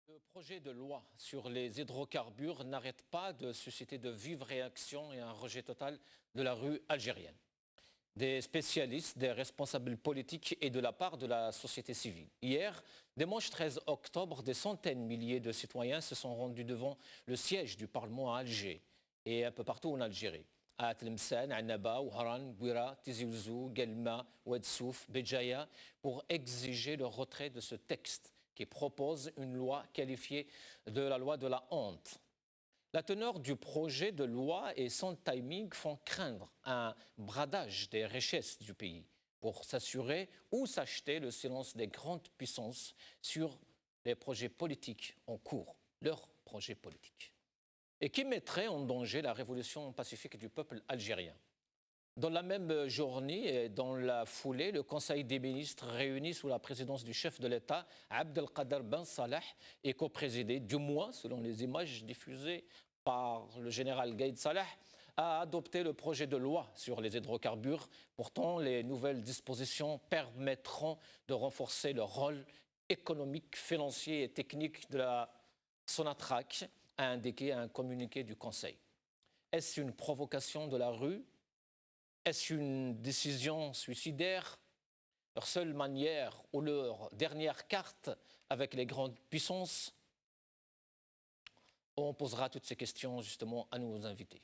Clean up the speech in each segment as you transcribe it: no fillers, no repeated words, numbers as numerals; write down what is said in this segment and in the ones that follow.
Le projet de loi sur les hydrocarbures n'arrête pas de susciter de vives réactions et un rejet total de la rue algérienne. Des spécialistes, des responsables politiques et de la part de la société civile. Hier, dimanche 13 octobre, des centaines de milliers de citoyens se sont rendus devant le siège du Parlement à Alger et un peu partout en Algérie. À Tlemcen, Annaba, Ouharan, Bouira, Tizi Ouzou, Guelma, Ouedsouf, Béjaïa, pour exiger le retrait de ce texte qui propose une loi qualifiée de la loi de la honte. La teneur du projet de loi et son timing font craindre un bradage des richesses du pays pour s'assurer ou s'acheter le silence des grandes puissances sur les projets politiques en cours, leurs projets politiques, et qui mettrait en danger la révolution pacifique du peuple algérien. Dans la même journée et dans la foulée, le Conseil des ministres réuni sous la présidence du chef de l'État, Abdelkader Ben Salah, et coprésidé, du moins selon les images diffusées par le général Gaïd Salah, a adopté le projet de loi sur les hydrocarbures. Pourtant, les nouvelles dispositions permettront de renforcer le rôle économique, financier et technique de la Sonatrach, a indiqué un communiqué du Conseil. Est-ce une provocation de la rue ? Est-ce une décision suicidaire? Leur seule manière ou leur dernière carte avec les grandes puissances? On posera toutes ces questions justement à nos invités.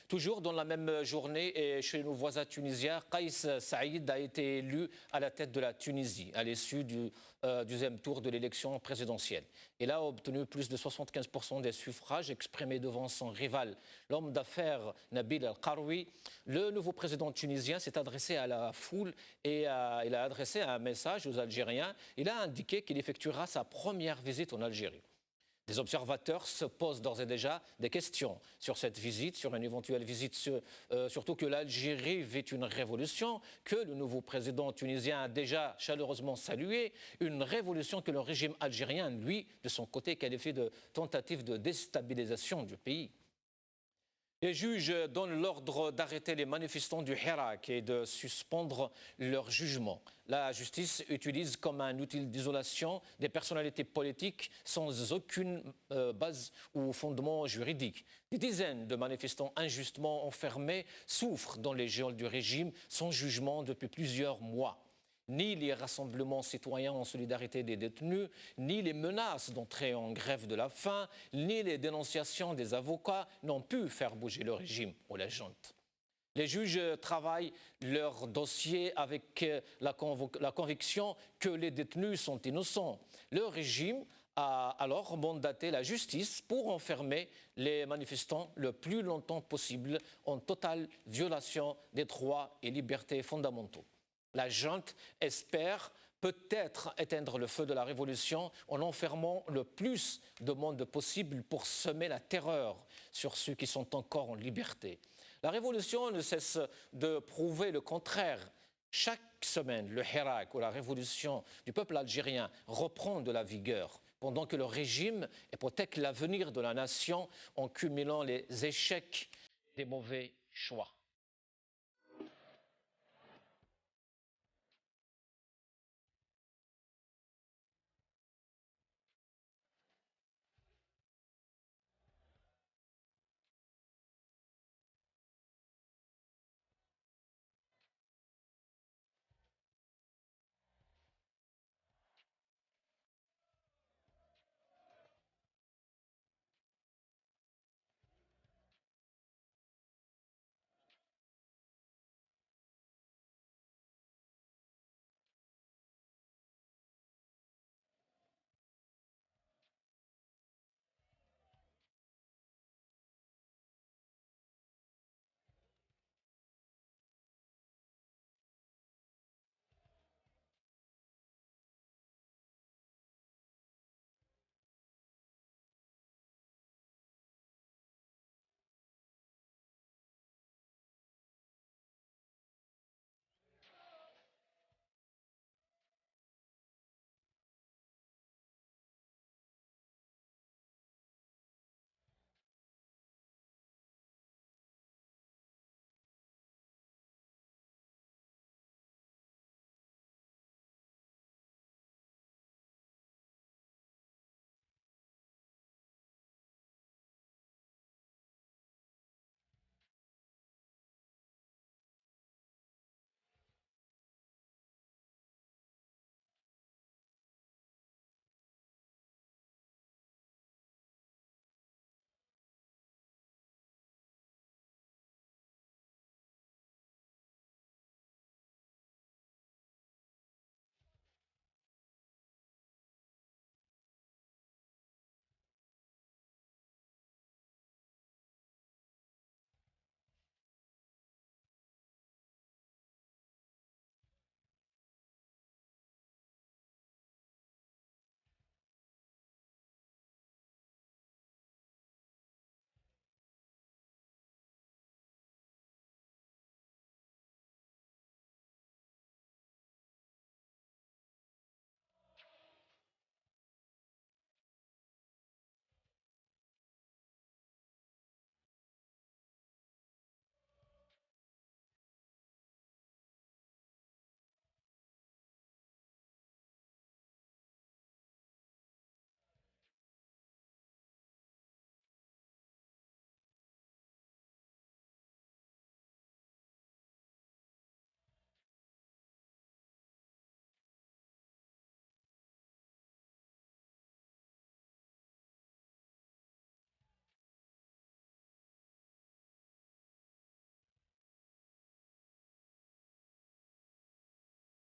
Toujours dans la même journée, et chez nos voisins tunisiens, Kais Saïd a été élu à la tête de la Tunisie à l'issue du deuxième tour de l'élection présidentielle. Il a obtenu plus de 75% des suffrages exprimés devant son rival, l'homme d'affaires Nabil El-Karoui. Le nouveau président tunisien s'est adressé à la foule et il a adressé un message aux Algériens. Il a indiqué qu'il effectuera sa première visite en Algérie. Des observateurs se posent d'ores et déjà des questions sur cette visite, sur une éventuelle visite, surtout que l'Algérie vit une révolution que le nouveau président tunisien a déjà chaleureusement saluée, une révolution que le régime algérien, lui, de son côté, qualifie de tentative de déstabilisation du pays. Les juges donnent l'ordre d'arrêter les manifestants du Hirak et de suspendre leur jugement. La justice utilise comme un outil d'isolation des personnalités politiques sans aucune base ou fondement juridique. Des dizaines de manifestants injustement enfermés souffrent dans les geôles du régime sans jugement depuis plusieurs mois. Ni les rassemblements citoyens en solidarité des détenus, ni les menaces d'entrer en grève de la faim, ni les dénonciations des avocats n'ont pu faire bouger le régime ou la junte. Les juges travaillent leur dossier avec la conviction que les détenus sont innocents. Le régime a alors mandaté la justice pour enfermer les manifestants le plus longtemps possible en totale violation des droits et libertés fondamentaux. La junte espère peut-être éteindre le feu de la révolution en enfermant le plus de monde possible pour semer la terreur sur ceux qui sont encore en liberté. La révolution ne cesse de prouver le contraire. Chaque semaine, le Hirak ou la révolution du peuple algérien reprend de la vigueur, pendant que le régime hypothèque l'avenir de la nation en cumulant les échecs des mauvais choix.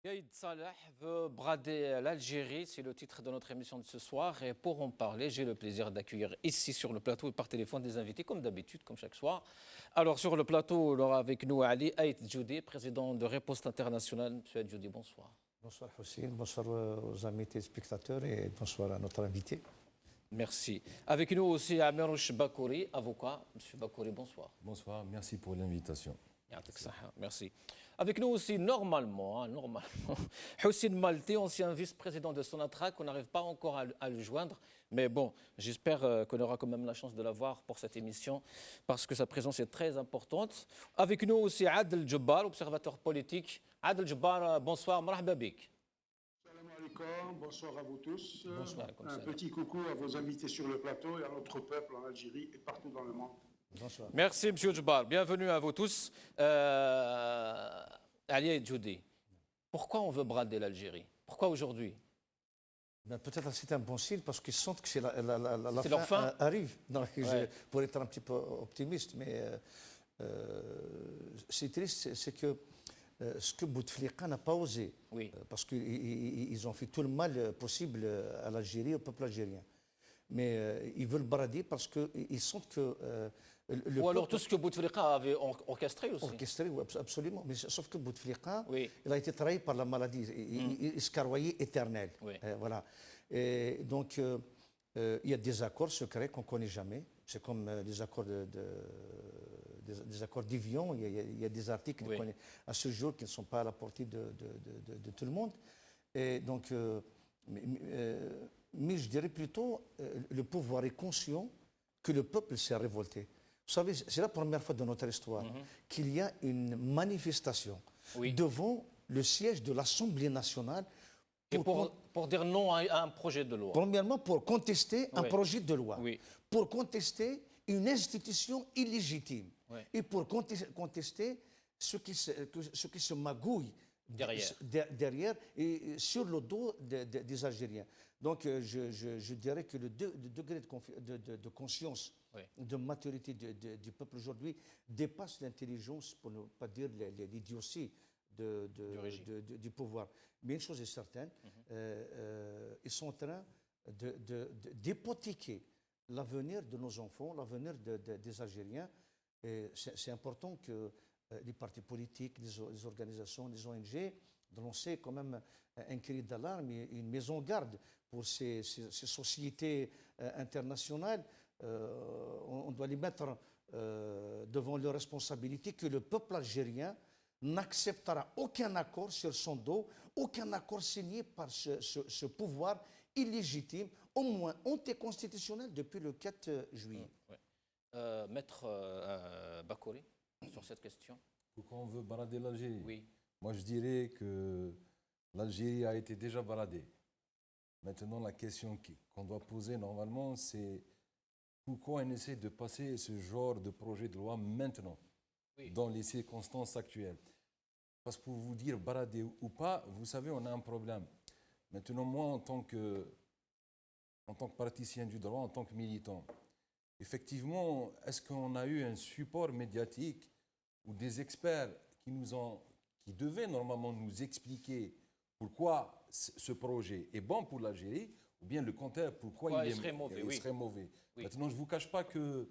Yaïd Salah veut brader l'Algérie, c'est le titre de notre émission de ce soir. Et pour en parler, j'ai le plaisir d'accueillir ici sur le plateau et par téléphone des invités, comme d'habitude, comme chaque soir. Alors sur le plateau, on aura avec nous Ali Aït Djoudi, président de Riposte Internationale. Monsieur Aït Djoudi, bonsoir. Bonsoir Hossein, bonsoir aux amis téléspectateurs et bonsoir à notre invité. Merci. Avec nous aussi Amirouche Bakouri, avocat. Monsieur Bakouri, bonsoir. Bonsoir, merci pour l'invitation. Merci. Avec nous aussi, normalement, Hossein Malti, ancien vice-président de Sonatrach, on n'arrive pas encore à le joindre, mais bon, j'espère qu'on aura quand même la chance de l'avoir pour cette émission, parce que sa présence est très importante. Avec nous aussi Adel Jabbar, observateur politique. Adel Jabbar, bonsoir, marhaba bik. Salam alaikum, bonsoir à vous tous. Bonsoir, un petit coucou à vos invités sur le plateau et à notre peuple en Algérie et partout dans le monde. Bonsoir. Merci, M. Jabbar. Bienvenue à vous tous. Ali Djoudi, pourquoi on veut brader l'Algérie? Pourquoi aujourd'hui? Peut-être c'est un bon signe parce qu'ils sentent que c'est la leur fin arrive. Non, Ouais. pour être un petit peu optimiste, mais c'est triste, c'est que ce que Bouteflika n'a pas osé, Oui. parce qu'ils ont fait tout le mal possible à l'Algérie, au peuple algérien. Mais ils veulent brader parce qu'ils sentent que Ou alors tout ce que Bouteflika avait orchestré aussi. orchestré, oui, absolument. Mais sauf que Bouteflika, Oui. il a été trahi par la maladie. Il se carroyait éternel. Oui. Voilà. Et donc, il y a des accords secrets qu'on ne connaît jamais. C'est comme des accords des accords d'Évian. Il y a des articles Oui. qu'on connaît à ce jour qui ne sont pas à la portée de tout le monde. Et donc, mais je dirais plutôt, le pouvoir est conscient que le peuple s'est révolté. Vous savez, c'est la première fois dans notre histoire qu'il y a une manifestation Oui. devant le siège de l'Assemblée nationale Et pour dire non à un projet de loi. premièrement pour contester un Oui. projet de loi, Oui. pour contester une institution illégitime Oui. et pour contester ce qui se magouille derrière et sur le dos des Algériens. Donc je dirais que le degré de conscience, Oui. de maturité du peuple aujourd'hui dépasse l'intelligence, pour ne pas dire l'idiotie du pouvoir. Mais une chose est certaine, ils sont en train d'hypothéquer l'avenir de nos enfants, l'avenir des Algériens. Et c'est important que les partis politiques, les organisations, les ONG, de lancer quand même un cri d'alarme et une maison garde pour ces sociétés internationales. On doit les mettre devant leurs responsabilités, que le peuple algérien n'acceptera aucun accord sur son dos, aucun accord signé par ce pouvoir illégitime, au moins anticonstitutionnel depuis le 4 juillet. Maître Bakouri, sur cette question. Pourquoi on veut balader l'Algérie? Oui. Moi, je dirais que l'Algérie a été déjà baladée. Maintenant, la question qu'on doit poser normalement, c'est pourquoi on essaie de passer ce genre de projet de loi maintenant, Oui. dans les circonstances actuelles. Parce que pour vous dire balader ou pas, vous savez, on a un problème. Maintenant, moi, en tant que praticien du droit, en tant que militant, effectivement, est-ce qu'on a eu un support médiatique ou des experts qui devaient normalement nous expliquer pourquoi ce projet est bon pour l'Algérie, ou bien le contraire, pourquoi il serait mauvais. Oui. Maintenant, je ne vous cache pas que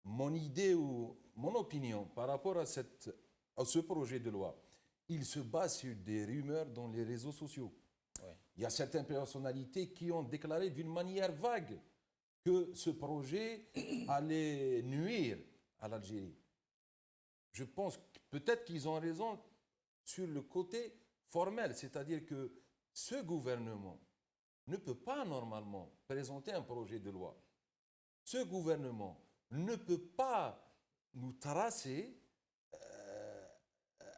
mon idée ou mon opinion par rapport à ce projet de loi, il se base sur des rumeurs dans les réseaux sociaux. Oui. Il y a certaines personnalités qui ont déclaré d'une manière vague que ce projet allait nuire à l'Algérie. Je pense que peut-être qu'ils ont raison sur le côté formel, c'est-à-dire que ce gouvernement ne peut pas normalement présenter un projet de loi. Ce gouvernement ne peut pas nous tracer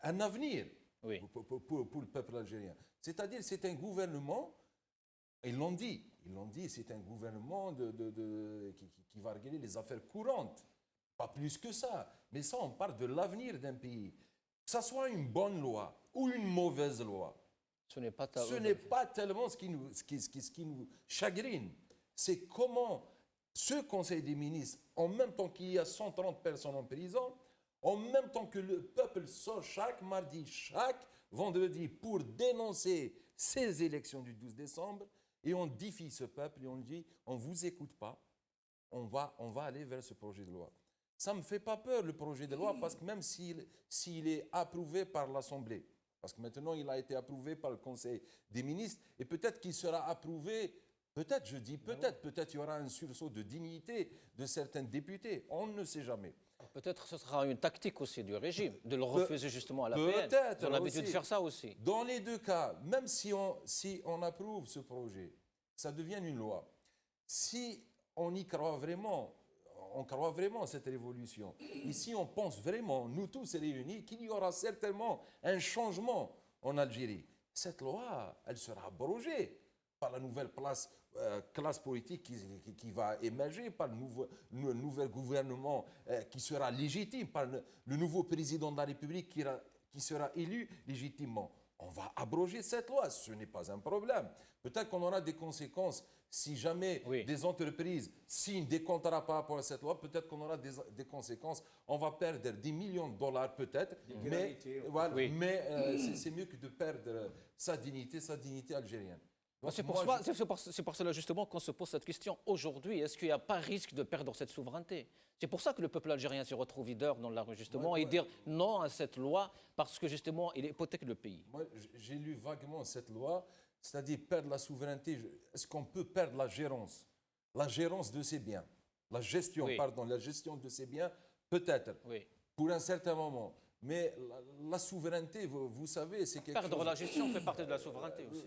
un avenir pour le peuple algérien. C'est-à-dire que c'est un gouvernement, ils l'ont dit, c'est un gouvernement qui va régler les affaires courantes. Pas plus que ça. Mais ça, on parle de l'avenir d'un pays. Que ce soit une bonne loi ou une mauvaise loi, ce n'est pas tellement ce qui nous chagrine. C'est comment ce Conseil des ministres, en même temps qu'il y a 130 personnes en prison, en même temps que le peuple sort chaque mardi, chaque vendredi pour dénoncer ces élections du 12 décembre et on défie ce peuple et on dit on ne vous écoute pas, on va aller vers ce projet de loi. Ça ne me fait pas peur le projet de loi parce que même s'il est approuvé par l'Assemblée, parce que maintenant il a été approuvé par le Conseil des ministres et peut-être qu'il sera approuvé, peut-être je dis peut-être il y aura un sursaut de dignité de certains députés, on ne sait jamais. Peut-être ce sera une tactique aussi du régime, de le refuser justement à la PN. Peut-être. Ils ont l'habitude de faire ça aussi. Dans les deux cas, même si on approuve ce projet, ça devient une loi. Si on y croit vraiment, on croit vraiment à cette révolution, et si on pense vraiment, nous tous réunis, qu'il y aura certainement un changement en Algérie, cette loi, elle sera abrogée par la nouvelle classe politique qui va émerger, par le nouvel gouvernement qui sera légitime, par le nouveau président de la République qui sera élu légitimement. On va abroger cette loi, ce n'est pas un problème. Peut-être qu'on aura des conséquences si jamais des entreprises signent des contrats par rapport à cette loi, peut-être qu'on aura des conséquences. On va perdre des millions de dollars peut-être, mais c'est mieux que de perdre sa dignité algérienne. C'est pour cela justement qu'on se pose cette question aujourd'hui. Est-ce qu'il n'y a pas risque de perdre cette souveraineté? C'est pour ça que le peuple algérien se retrouve leader dans la rue justement et dire non à cette loi parce que justement il hypothèque le pays. Moi j'ai lu vaguement cette loi, c'est-à-dire perdre la souveraineté. Est-ce qu'on peut perdre la gérance de ses biens, la gestion de ses biens peut-être pour un certain moment. Mais la souveraineté, vous savez, c'est quelque chose... Perdre la gestion fait partie de la souveraineté aussi.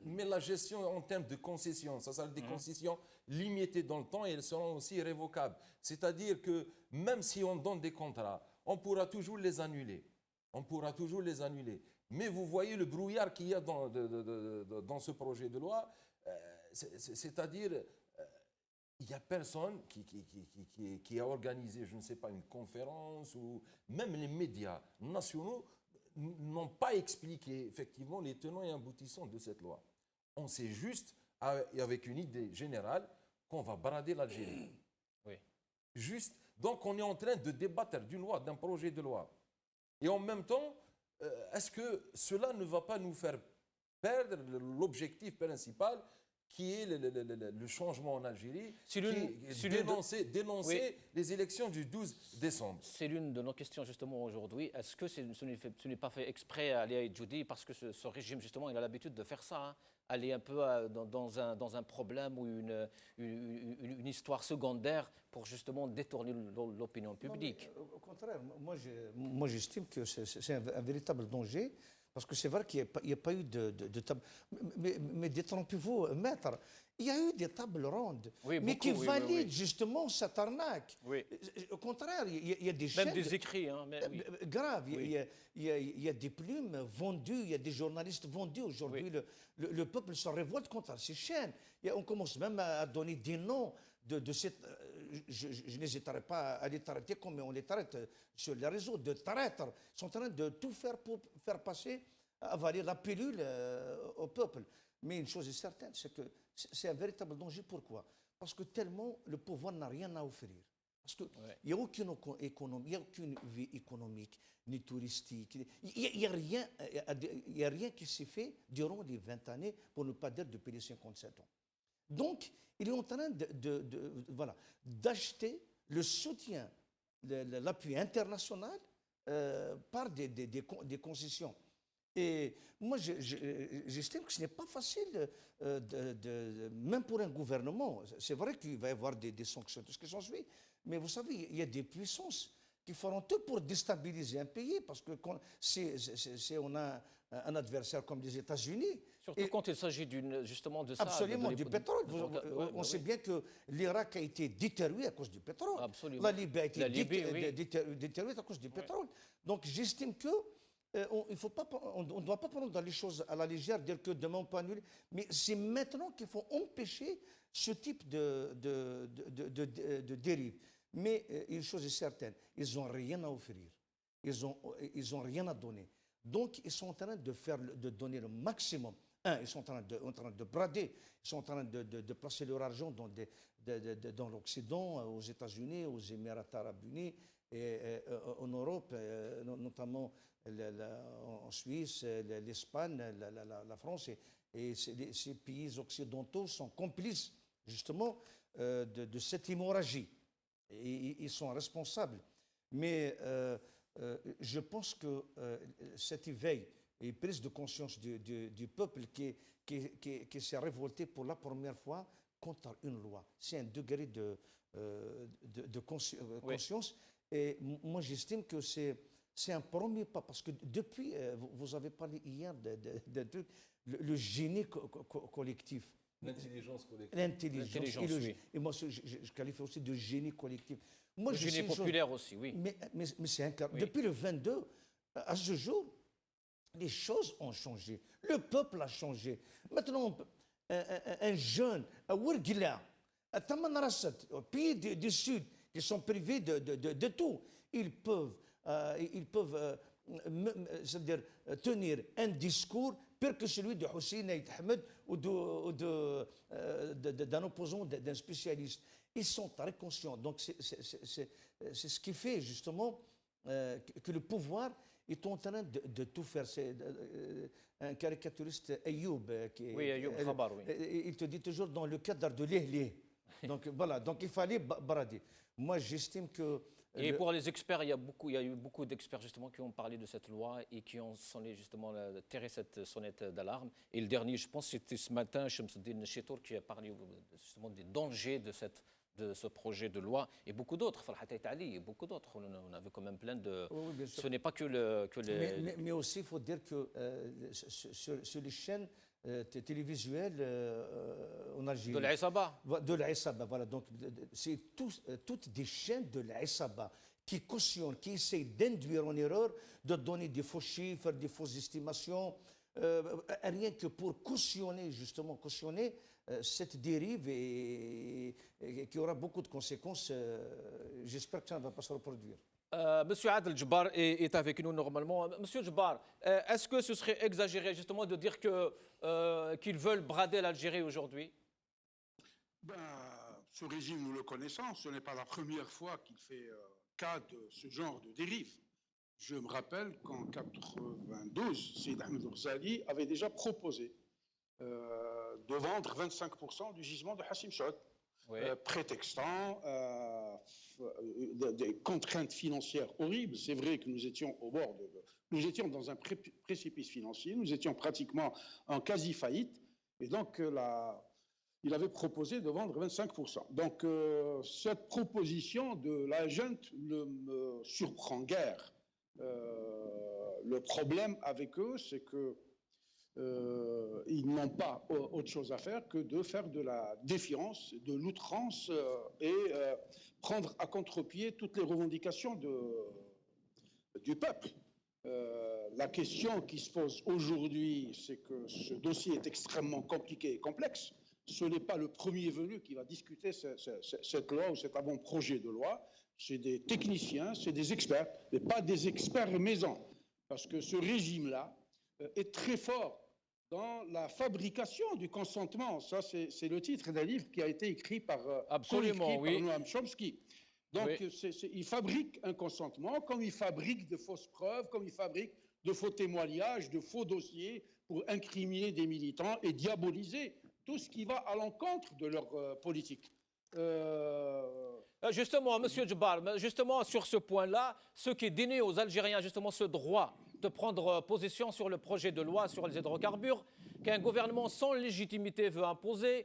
Mais la gestion en termes de concessions, ça sera des concessions limitées dans le temps et elles seront aussi révocables. C'est-à-dire que même si on donne des contrats, on pourra toujours les annuler. Mais vous voyez le brouillard qu'il y a dans ce projet de loi, c'est-à-dire... Il n'y a personne qui a organisé, je ne sais pas, une conférence ou même les médias nationaux n'ont pas expliqué effectivement les tenants et aboutissants de cette loi. On sait juste, avec une idée générale, qu'on va brader l'Algérie. Juste, donc on est en train de débattre d'une loi, d'un projet de loi. Et en même temps, est-ce que cela ne va pas nous faire perdre l'objectif principal qui est le changement en Algérie, dénoncer les élections du 12 décembre. C'est l'une de nos questions justement aujourd'hui. Est-ce que ce n'est pas fait exprès à Léa Djoudi parce que ce régime justement il a l'habitude de faire ça, aller un peu dans un problème ou une histoire secondaire pour justement détourner l'opinion publique? Non, au contraire, moi j'estime que c'est un véritable danger. Parce que c'est vrai qu'il n'y a pas eu de table. Mais détrompez-vous, maître, il y a eu des tables rondes, mais qui valident justement cette arnaque. Au contraire, il y a des chaînes... Même des écrits. Grave, il y a des plumes vendues, il y a des journalistes vendus. Aujourd'hui, le peuple se révolte contre ces chaînes. On commence même à donner des noms de cette... Je n'hésiterai pas à les traiter comme on les traite sur les réseaux, de traîtres. Ils sont en train de tout faire pour faire passer, avaler la pilule au peuple. Mais une chose est certaine, c'est que c'est un véritable danger. Pourquoi? Parce que tellement le pouvoir n'a rien à offrir. Parce qu'il n'y a aucune économie, il n'y a aucune vie économique, ni touristique. Il n'y a rien qui s'est fait durant les 20 années, pour ne pas dire depuis les 57 ans. Donc, il est en train d'acheter le soutien, l'appui international par des concessions. Et moi, j'estime que ce n'est pas facile, même pour un gouvernement. C'est vrai qu'il va y avoir des sanctions, tout ce qui s'ensuit. Mais vous savez, il y a des puissances qui feront tout pour déstabiliser un pays, parce que si on a un adversaire comme les États-Unis... Surtout quand il s'agit justement de ça. Absolument, du pétrole. On sait bien que l'Irak a été détruit à cause du pétrole. Absolument. La Libye a été détruite à cause du pétrole. Donc j'estime que on ne doit pas prendre les choses à la légère, dire que demain on peut annuler. Mais c'est maintenant qu'il faut empêcher ce type de dérive. Mais une chose est certaine, ils n'ont rien à offrir. Ils ont rien à donner. Donc, ils sont en train de donner le maximum. Ils sont en train de brader, ils sont en train de placer leur argent dans l'Occident, aux États-Unis, aux Émirats arabes unis en Europe, notamment en Suisse, l'Espagne, la France, et ces pays occidentaux sont complices justement de cette hémorragie. Et ils sont responsables. Mais je pense que cet éveil et prise de conscience du peuple qui s'est révolté pour la première fois contre une loi, c'est un degré de conscience. Et moi, j'estime que c'est un premier pas, parce que depuis, vous avez parlé hier d'un truc, le génie collectif. L'intelligence collective. L'intelligence, oui. Et moi, je qualifie aussi de génie collectif. Moi, le génie populaire aussi, oui. Mais c'est un cas. Oui. Depuis le 22, à ce jour, les choses ont changé. Le peuple a changé. Maintenant, un jeune, un Ouirgila, à Tamanrasat, au pays du Sud, qui sont privés de tout, ils peuvent c'est-à-dire tenir un discours pire que celui de Hussein Aït Ahmed ou d'un opposant, d'un spécialiste. Ils sont très conscients. Donc c'est ce qui fait justement que le pouvoir est en train de tout faire. C'est un caricaturiste, Ayoub, oui, Ayoub Khabar, oui. Il te dit toujours dans le cadre de l'Ehlé. Donc voilà, donc il fallait brader. Moi, j'estime que... Et pour les experts, il y a eu beaucoup d'experts justement qui ont parlé de cette loi et qui ont sonné justement tiré cette sonnette d'alarme. Et le dernier, je pense, c'était ce matin, Shamsuddin Chetour, qui a parlé justement des dangers de ce projet de loi et beaucoup d'autres. Farhat Ali et beaucoup d'autres. On avait quand même plein de... Oui, ce n'est pas que les... Mais aussi, il faut dire que sur les chaînes télévisuelles en Algérie... De l'Aïsaba. De l'Aïsaba, voilà. Donc, c'est toutes des chaînes de l'Aïsaba qui cautionnent, qui essayent d'induire en erreur, de donner des faux chiffres, des fausses estimations, rien que pour cautionner cette dérive et qui aura beaucoup de conséquences. J'espère que ça ne va pas se reproduire. Monsieur Adel Djebbar est avec nous normalement. Monsieur Djebbar, est-ce que ce serait exagéré justement de dire qu'ils veulent brader l'Algérie aujourd'hui? Ce régime, nous le connaissons, ce n'est pas la première fois qu'il fait cas de ce genre de dérive. Je me rappelle qu'en 1992, Seyd Ahmed Ghazali avait déjà proposé de vendre 25% du gisement de Hassim Chaud, oui. Prétextant des contraintes financières horribles. C'est vrai que nous étions au bord nous étions dans un précipice financier, nous étions pratiquement en quasi-faillite, et donc il avait proposé de vendre 25%. Donc cette proposition de la junte ne me surprend guère. Le problème avec eux, c'est que ils n'ont pas autre chose à faire que de faire de la défiance, de l'outrance et prendre à contre-pied toutes les revendications du peuple. La question qui se pose aujourd'hui, c'est que ce dossier est extrêmement compliqué et complexe. Ce n'est pas le premier venu qui va discuter cette loi ou cet avant-projet de loi. C'est des techniciens, c'est des experts, mais pas des experts maison. Parce que ce régime-là est très fort dans la fabrication du consentement. Ça, c'est le titre d'un livre qui a été écrit par Noam Chomsky. Donc, oui. Il fabrique un consentement comme il fabrique de fausses preuves, comme il fabrique de faux témoignages, de faux dossiers pour incriminer des militants et diaboliser tout ce qui va à l'encontre de leur politique. Justement, Monsieur Djebbar, justement sur ce point-là, ce qui est donné aux Algériens, justement ce droit de prendre position sur le projet de loi sur les hydrocarbures, qu'un gouvernement sans légitimité veut imposer,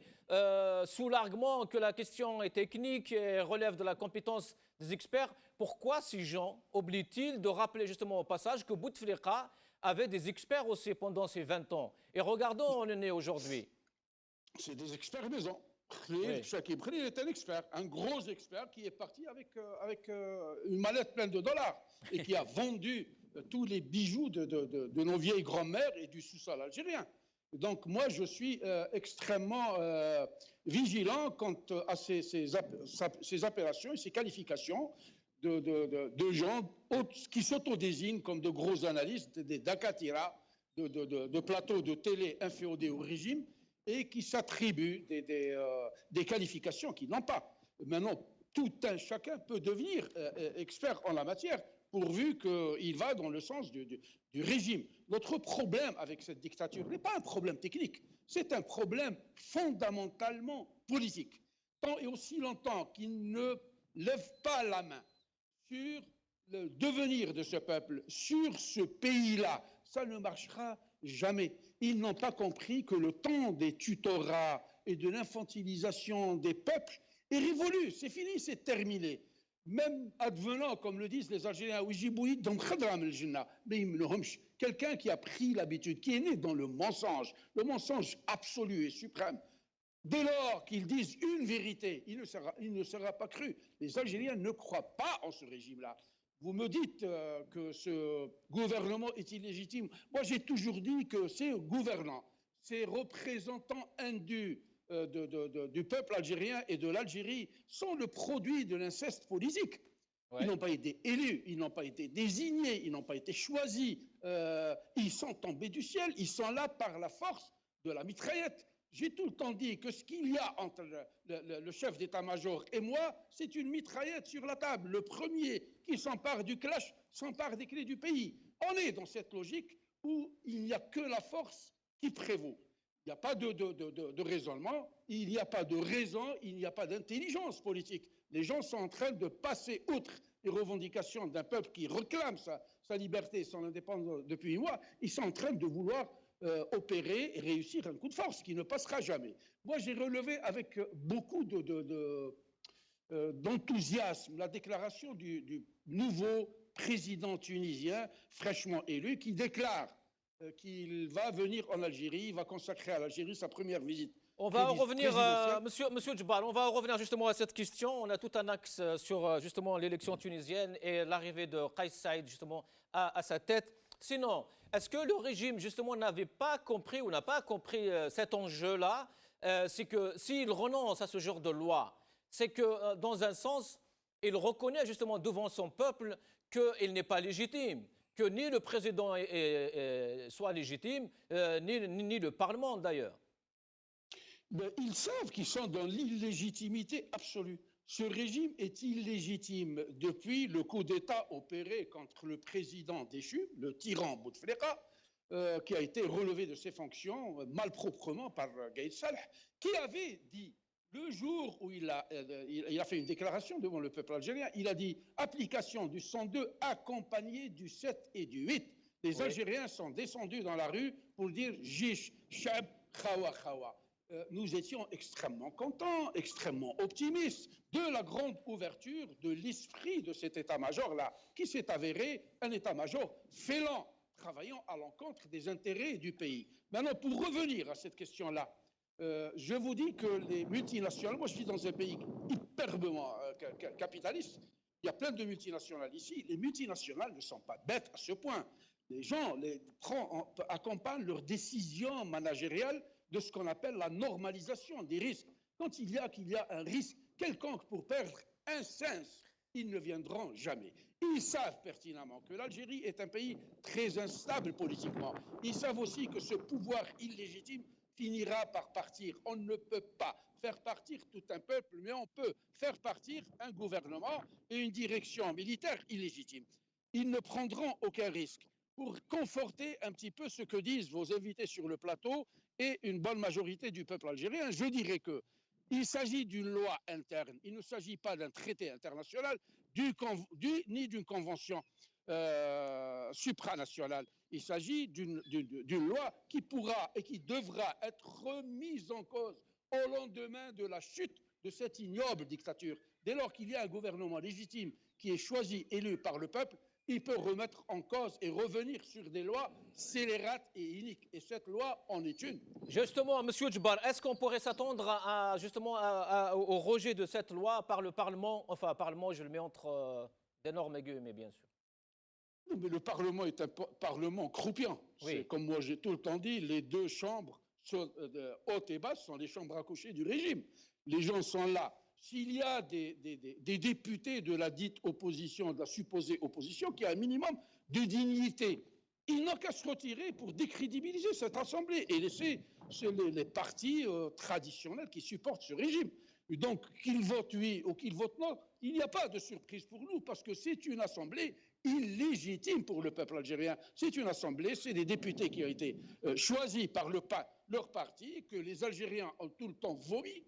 sous l'argument que la question est technique et relève de la compétence des experts, pourquoi ces gens oublient-ils de rappeler justement au passage que Bouteflika avait des experts aussi pendant ces 20 ans? Et regardons où on en est aujourd'hui. C'est des experts maison. Chakib Khalil est un expert, un gros expert qui est parti avec une mallette pleine de dollars et qui a vendu tous les bijoux de nos vieilles grand-mères et du sous-sol algérien. Donc moi, je suis extrêmement vigilant quant à ces appellations et ces qualifications de gens qui s'autodésignent comme de gros analystes, des Dakatira, de plateaux de télé inféodés au régime, et qui s'attribuent des qualifications qu'ils n'ont pas. Maintenant, tout un chacun peut devenir expert en la matière, pourvu qu'il va dans le sens du régime. Notre problème avec cette dictature n'est pas un problème technique, c'est un problème fondamentalement politique. Tant et aussi longtemps qu'il ne lève pas la main sur le devenir de ce peuple, sur ce pays-là, ça ne marchera jamais. Ils n'ont pas compris que le temps des tutorats et de l'infantilisation des peuples est révolu, c'est fini, c'est terminé. Même advenant, comme le disent les Algériens, quelqu'un qui a pris l'habitude, qui est né dans le mensonge absolu et suprême, dès lors qu'ils disent une vérité, il ne sera pas cru. Les Algériens ne croient pas en ce régime-là. Vous me dites que ce gouvernement est illégitime. Moi, j'ai toujours dit que ces gouvernants, ces représentants indus du peuple algérien et de l'Algérie sont le produit de l'inceste politique. Ouais. Ils n'ont pas été élus, ils n'ont pas été désignés, ils n'ont pas été choisis. Ils sont tombés du ciel, ils sont là par la force de la mitraillette. J'ai tout le temps dit que ce qu'il y a entre le chef d'état-major et moi, c'est une mitraillette sur la table. Le premier qui s'empare du clash s'empare des clés du pays. On est dans cette logique où il n'y a que la force qui prévaut. Il n'y a pas de raisonnement, il n'y a pas de raison, il n'y a pas d'intelligence politique. Les gens sont en train de passer outre les revendications d'un peuple qui réclame sa liberté et son indépendance depuis 8 mois. Ils sont en train de vouloir opérer et réussir un coup de force qui ne passera jamais. Moi, j'ai relevé avec beaucoup d'enthousiasme la déclaration du nouveau président tunisien fraîchement élu qui déclare qu'il va venir en Algérie, il va consacrer à l'Algérie sa première visite. On va en revenir, monsieur Djebal, on va en revenir justement à cette question. On a tout un axe sur justement l'élection tunisienne et l'arrivée de Kais Saïed justement à sa tête. Sinon, est-ce que le régime justement n'avait pas compris ou n'a pas compris cet enjeu-là? C'est que s'il renonce à ce genre de loi, c'est que dans un sens, il reconnaît justement devant son peuple qu'il n'est pas légitime, que ni le président soit légitime, ni le Parlement d'ailleurs. Ben, ils savent qu'ils sont dans l'illégitimité absolue. Ce régime est illégitime depuis le coup d'État opéré contre le président déchu, le tyran Bouteflika, qui a été relevé de ses fonctions malproprement par Gaïd Salah, qui avait dit, le jour où il a fait une déclaration devant le peuple algérien, il a dit « Application du 102 accompagné du 7 et du 8 ». Les Algériens sont descendus dans la rue pour dire « Jish, Shab, Khawa, Khawa ». Nous étions extrêmement contents, extrêmement optimistes de la grande ouverture de l'esprit de cet état-major-là, qui s'est avéré un état-major failant, travaillant à l'encontre des intérêts du pays. Maintenant, pour revenir à cette question-là, je vous dis que les multinationales, moi je vis dans un pays hyperbement capitaliste, il y a plein de multinationales ici, les multinationales ne sont pas bêtes à ce point. Les gens accompagnent leurs décisions managériales de ce qu'on appelle la normalisation des risques. Quand il y a un risque quelconque pour perdre un sens, ils ne viendront jamais. Ils savent pertinemment que l'Algérie est un pays très instable politiquement. Ils savent aussi que ce pouvoir illégitime finira par partir. On ne peut pas faire partir tout un peuple, mais on peut faire partir un gouvernement et une direction militaire illégitime. Ils ne prendront aucun risque. Pour conforter un petit peu ce que disent vos invités sur le plateau et une bonne majorité du peuple algérien, je dirais qu'il s'agit d'une loi interne, il ne s'agit pas d'un traité international, ni d'une convention supranationale. Il s'agit d'une loi qui pourra et qui devra être remise en cause au lendemain de la chute de cette ignoble dictature. Dès lors qu'il y a un gouvernement légitime qui est choisi, élu par le peuple, il peut remettre en cause et revenir sur des lois scélérates et iniques. Et cette loi en est une. Justement, M. Djebal, est-ce qu'on pourrait s'attendre au rejet de cette loi par le Parlement? Enfin, Parlement, je le mets entre d'énormes guillemets, bien sûr. Non, mais le Parlement est un Parlement croupiant. Oui. Comme moi j'ai tout le temps dit, les deux chambres, haute et basse, sont les chambres à coucher du régime. Les gens sont là. S'il y a des députés de la dite opposition, de la supposée opposition, qui a un minimum de dignité, ils n'ont qu'à se retirer pour décrédibiliser cette Assemblée et laisser les partis traditionnels qui supportent ce régime. Et donc, qu'il vote oui ou qu'il vote non, il n'y a pas de surprise pour nous, parce que c'est une assemblée illégitime pour le peuple algérien. C'est une assemblée, c'est des députés qui ont été choisis par leur parti, que les Algériens ont tout le temps vomi,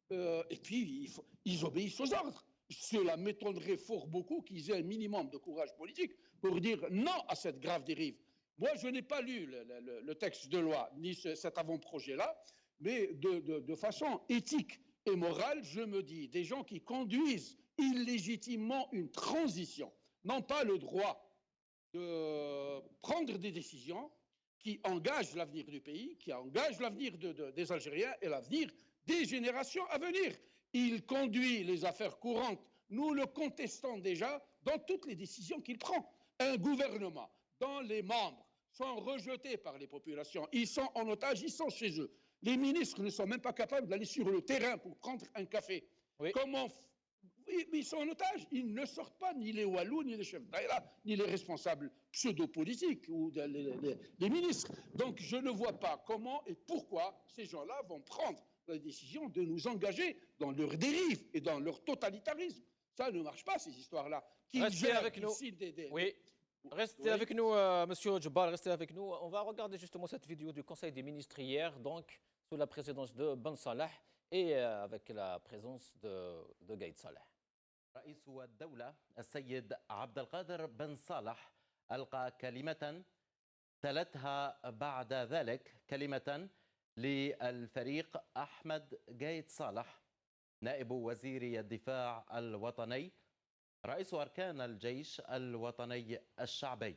et puis ils obéissent aux ordres. Cela m'étonnerait fort beaucoup qu'ils aient un minimum de courage politique pour dire non à cette grave dérive. Moi, je n'ai pas lu le texte de loi, ni cet avant-projet-là, mais de façon éthique et morale, je me dis, des gens qui conduisent illégitimement une transition n'ont pas le droit de prendre des décisions qui engagent l'avenir du pays, qui engagent l'avenir des Algériens et l'avenir des générations à venir. Il conduit les affaires courantes. Nous le contestons déjà dans toutes les décisions qu'il prend. Un gouvernement dont les membres sont rejetés par les populations, ils sont en otage, ils sont chez eux. Les ministres ne sont même pas capables d'aller sur le terrain pour prendre un café. Oui. Comment? Ils sont en otage. Ils ne sortent pas, ni les Wallous, ni les chefs d'Aïla, ni les responsables pseudo-politiques ou les ministres. Donc je ne vois pas comment et pourquoi ces gens-là vont prendre la décision de nous engager dans leur dérive et dans leur totalitarisme. Ça ne marche pas, ces histoires-là. Restez avec nous. Oui. Restez avec nous, Monsieur Djebbal, restez avec nous. On va regarder justement cette vidéo du Conseil des ministres hier, donc sous la présidence de Ben Salah et avec la présence de Gaïd Salah. رئيس الدولة السيد عبد القادر بن صالح ألقى كلمة تلتها بعد ذلك كلمة للفريق أحمد جايد صالح نائب وزير الدفاع الوطني رئيس أركان الجيش الوطني الشعبي.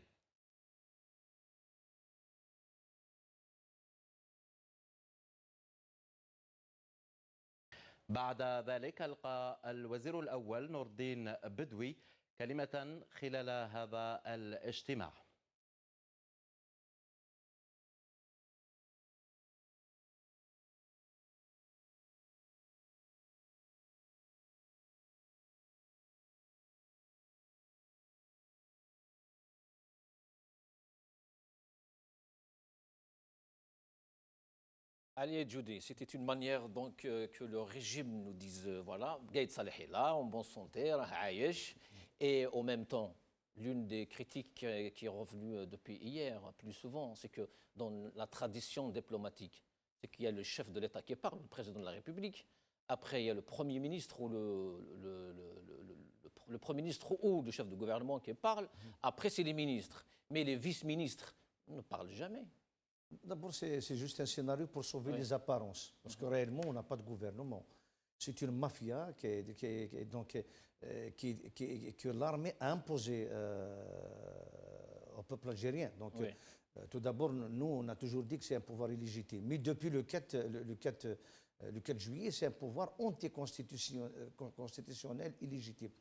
بعد ذلك ألقى الوزير الأول نور الدين بدوي كلمة خلال هذا الاجتماع. Allez, Judy, c'était une manière donc que le régime nous dise voilà, Gaïd Salah est là, en bonne santé, Aïesh, et en même temps, l'une des critiques qui est revenue depuis hier, plus souvent, c'est que dans la tradition diplomatique, c'est qu'il y a le chef de l'État qui parle, le président de la République, après il y a le Premier ministre ou le Premier ministre ou le chef de gouvernement qui parle, après c'est les ministres, mais les vice-ministres ne parlent jamais. D'abord, c'est juste un scénario pour sauver les apparences, parce que réellement, on n'a pas de gouvernement. C'est une mafia que l'armée a imposée au peuple algérien. Donc, tout d'abord, nous, on a toujours dit que c'est un pouvoir illégitime. Mais depuis le 4 juillet, c'est un pouvoir anticonstitutionnel illégitime.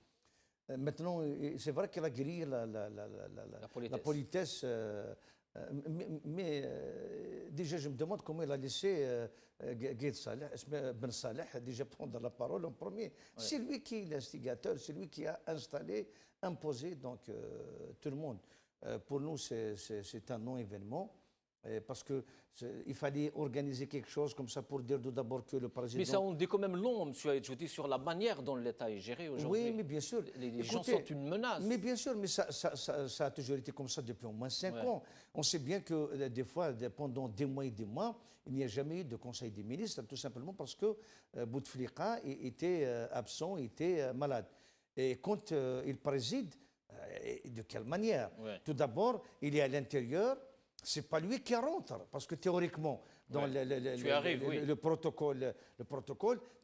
Maintenant, c'est vrai qu'elle a grillé la politesse. Mais déjà, je me demande comment il a laissé Gaïd Salah, Ben Salah, déjà prendre la parole en premier. C'est lui qui est l'instigateur, c'est lui qui a installé, imposé donc, tout le monde. Pour nous, c'est un non-événement. Parce qu'il fallait organiser quelque chose comme ça pour dire tout d'abord que le président... Mais ça, on dit quand même long, M. Aïdjoudi, sur la manière dont l'État est géré aujourd'hui. Oui, mais bien sûr. Les gens sont une menace. Mais bien sûr, mais ça a toujours été comme ça depuis au moins 5 ans. On sait bien que des fois, pendant des mois et des mois, il n'y a jamais eu de conseil des ministres, tout simplement parce que Bouteflika était absent, était malade. Et quand il préside, de quelle manière? Tout d'abord, il est à l'intérieur. C'est pas lui qui rentre, parce que théoriquement, dans le protocole,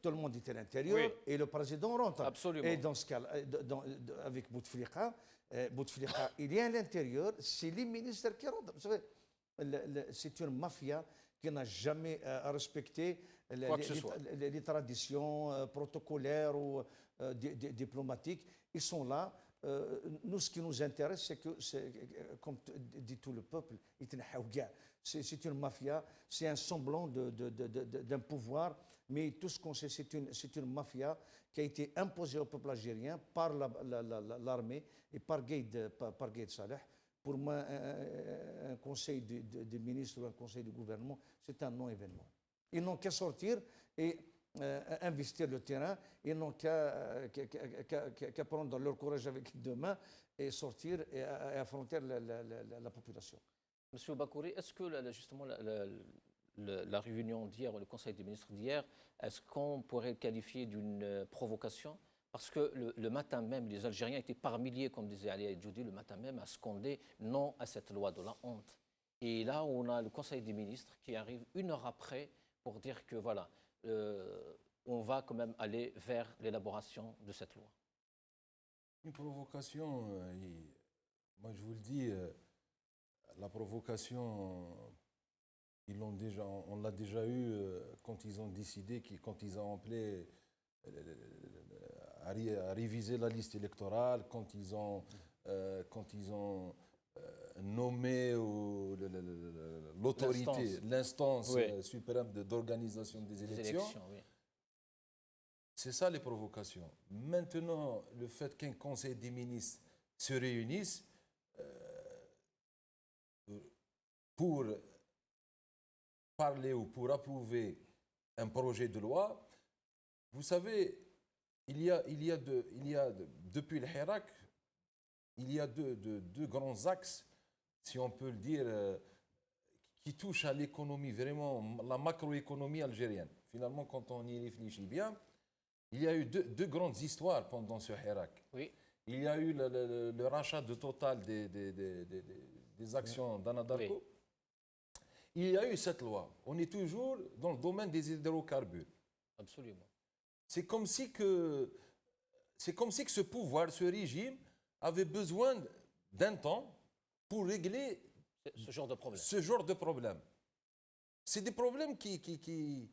tout le monde est à l'intérieur et le président rentre. Absolument. Et dans ce cas, avec Bouteflika, il est à l'intérieur, c'est les ministres qui rentrent. Vous savez, c'est une mafia qui n'a jamais respecté les traditions protocolaires ou diplomatiques. Ils sont là. Nous, ce qui nous intéresse, c'est que, comme dit tout le peuple, c'est une mafia, c'est un semblant d'un pouvoir, mais tout ce qu'on sait, c'est une mafia qui a été imposée au peuple algérien par l'armée et par Gaïd Salah. Pour moi, un conseil de ministres ou un conseil de gouvernement, c'est un non-événement. Ils n'ont qu'à sortir et investir le terrain. Ils n'ont qu'à prendre leur courage avec deux mains et sortir et affronter la population. Monsieur Bakouri, est-ce que justement la réunion d'hier, le Conseil des ministres d'hier, est-ce qu'on pourrait le qualifier d'une provocation? Parce que le matin même, les Algériens étaient par milliers, comme disait Ali Djoudi, le matin même, à scander non à cette loi de la honte. Et là, on a le Conseil des ministres qui arrive une heure après pour dire que voilà, on va quand même aller vers l'élaboration de cette loi. Une provocation, moi je vous le dis, la provocation, on l'a déjà eu quand ils ont décidé, quand ils ont appelé à réviser la liste électorale, quand ils ont nommé l'autorité, l'instance suprême d'organisation des élections. Oui. C'est ça les provocations. Maintenant, le fait qu'un conseil des ministres se réunisse pour parler ou pour approuver un projet de loi, vous savez, depuis le Hirak, il y a deux grands axes, si on peut le dire, qui touchent à l'économie, vraiment la macroéconomie algérienne. Finalement, quand on y réfléchit bien, il y a eu deux grandes histoires pendant ce Hirak. Oui. Il y a eu le rachat de Total des actions d'Anadarko. Oui. Il y a eu cette loi. On est toujours dans le domaine des hydrocarbures. Absolument. C'est comme si que ce pouvoir, ce régime, avait besoin d'un temps pour régler ce genre de problème. C'est des problèmes qui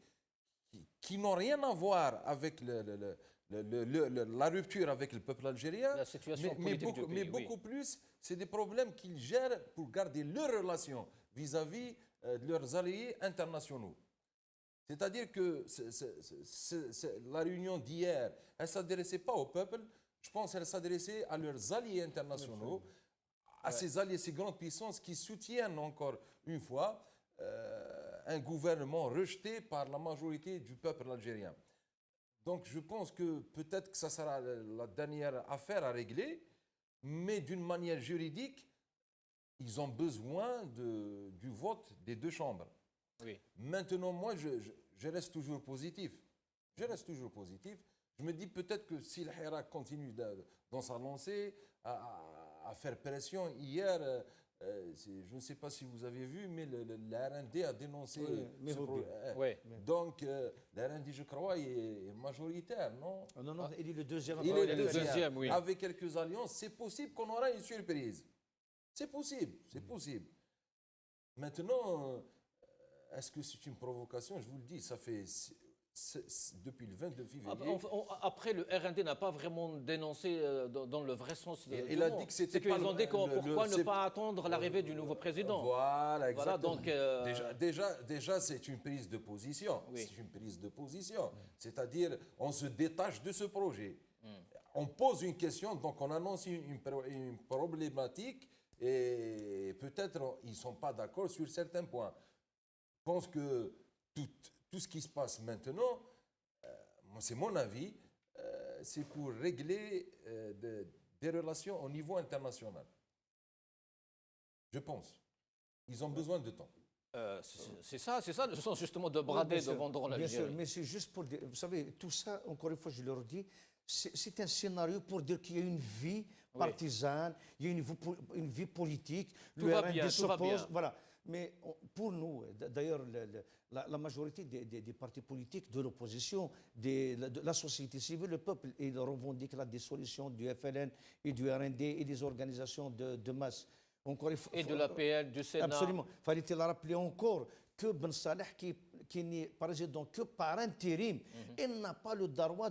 n'ont rien à voir avec la rupture avec le peuple algérien, la situation politique du pays, mais beaucoup plus, c'est des problèmes qu'ils gèrent pour garder leurs relations vis-à-vis de leurs alliés internationaux. C'est-à-dire que la réunion d'hier, elle ne s'adressait pas au peuple, je pense qu'elle s'adressait à leurs alliés internationaux, à ces alliés, ces grandes puissances qui soutiennent encore une fois un gouvernement rejeté par la majorité du peuple algérien. Donc je pense que peut-être que ça sera la dernière affaire à régler, mais d'une manière juridique, ils ont besoin du vote des deux chambres. Oui. Maintenant, moi, je reste toujours positif. Je me dis peut-être que si le Hirak continue dans sa lancée, à faire pression, hier, je ne sais pas si vous avez vu, mais la RND a dénoncé ce problème. Donc, la RND, je crois, est majoritaire, non? Non, il est le deuxième. Il est le deuxième, oui. Avec quelques alliances, c'est possible qu'on aura une surprise. C'est possible. Maintenant, est-ce que c'est une provocation? Je vous le dis, ça fait depuis le 22 février. Après, le RND n'a pas vraiment dénoncé dans le vrai sens. Il a dit que c'était qu'ils ont dit pourquoi ne pas attendre l'arrivée du nouveau président. Voilà, exactement. Voilà, donc, déjà c'est une prise de position. Oui. C'est une prise de position. C'est-à-dire, on se détache de ce projet. On pose une question, donc on annonce une problématique et peut-être ils ne sont pas d'accord sur certains points. Je pense que tout ce qui se passe maintenant, c'est mon avis, c'est pour régler des relations au niveau international. Je pense. Ils ont besoin de temps. C'est ça le sens justement de brader devant l'Algérie. Bien sûr, mais c'est juste pour dire, vous savez, tout ça, encore une fois, je le redis, c'est un scénario pour dire qu'il y a une vie partisane, il y a une vie politique, le RND s'oppose, voilà. Mais pour nous, d'ailleurs, la majorité des partis politiques de l'opposition, de la société civile, le peuple, ils revendiquent la dissolution du FLN et du RND et des organisations de masse. Encore, de l'APL, du Sénat. Absolument. Fallait-il rappeler encore que Ben Saleh, qui n'est président que par intérim, il n'a pas le droit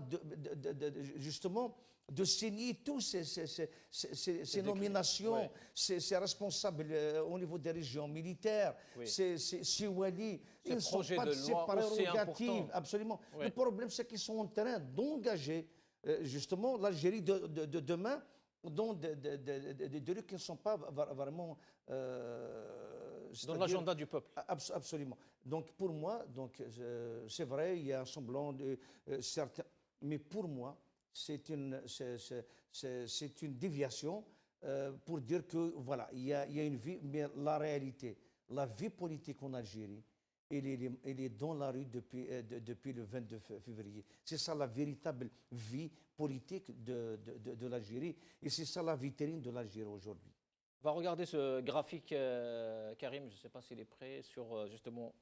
justement de signer tous ces nominations, ces responsables au niveau des régions militaires, ces wali, ils ne sont pas de ces prérogatives. Absolument. Oui. Le problème, c'est qu'ils sont en train d'engager justement l'Algérie de demain dans des rues qui ne sont pas vraiment... Dans l'agenda du peuple. Absolument. Donc pour moi, c'est vrai, il y a un semblant de certains... Mais pour moi, c'est une déviation pour dire que, voilà, il y a une vie, mais la réalité, la vie politique en Algérie, elle est dans la rue depuis le 22 février. C'est ça la véritable vie politique de l'Algérie et c'est ça la vitrine de l'Algérie aujourd'hui. On va regarder ce graphique, Karim, je ne sais pas s'il est prêt, sur justement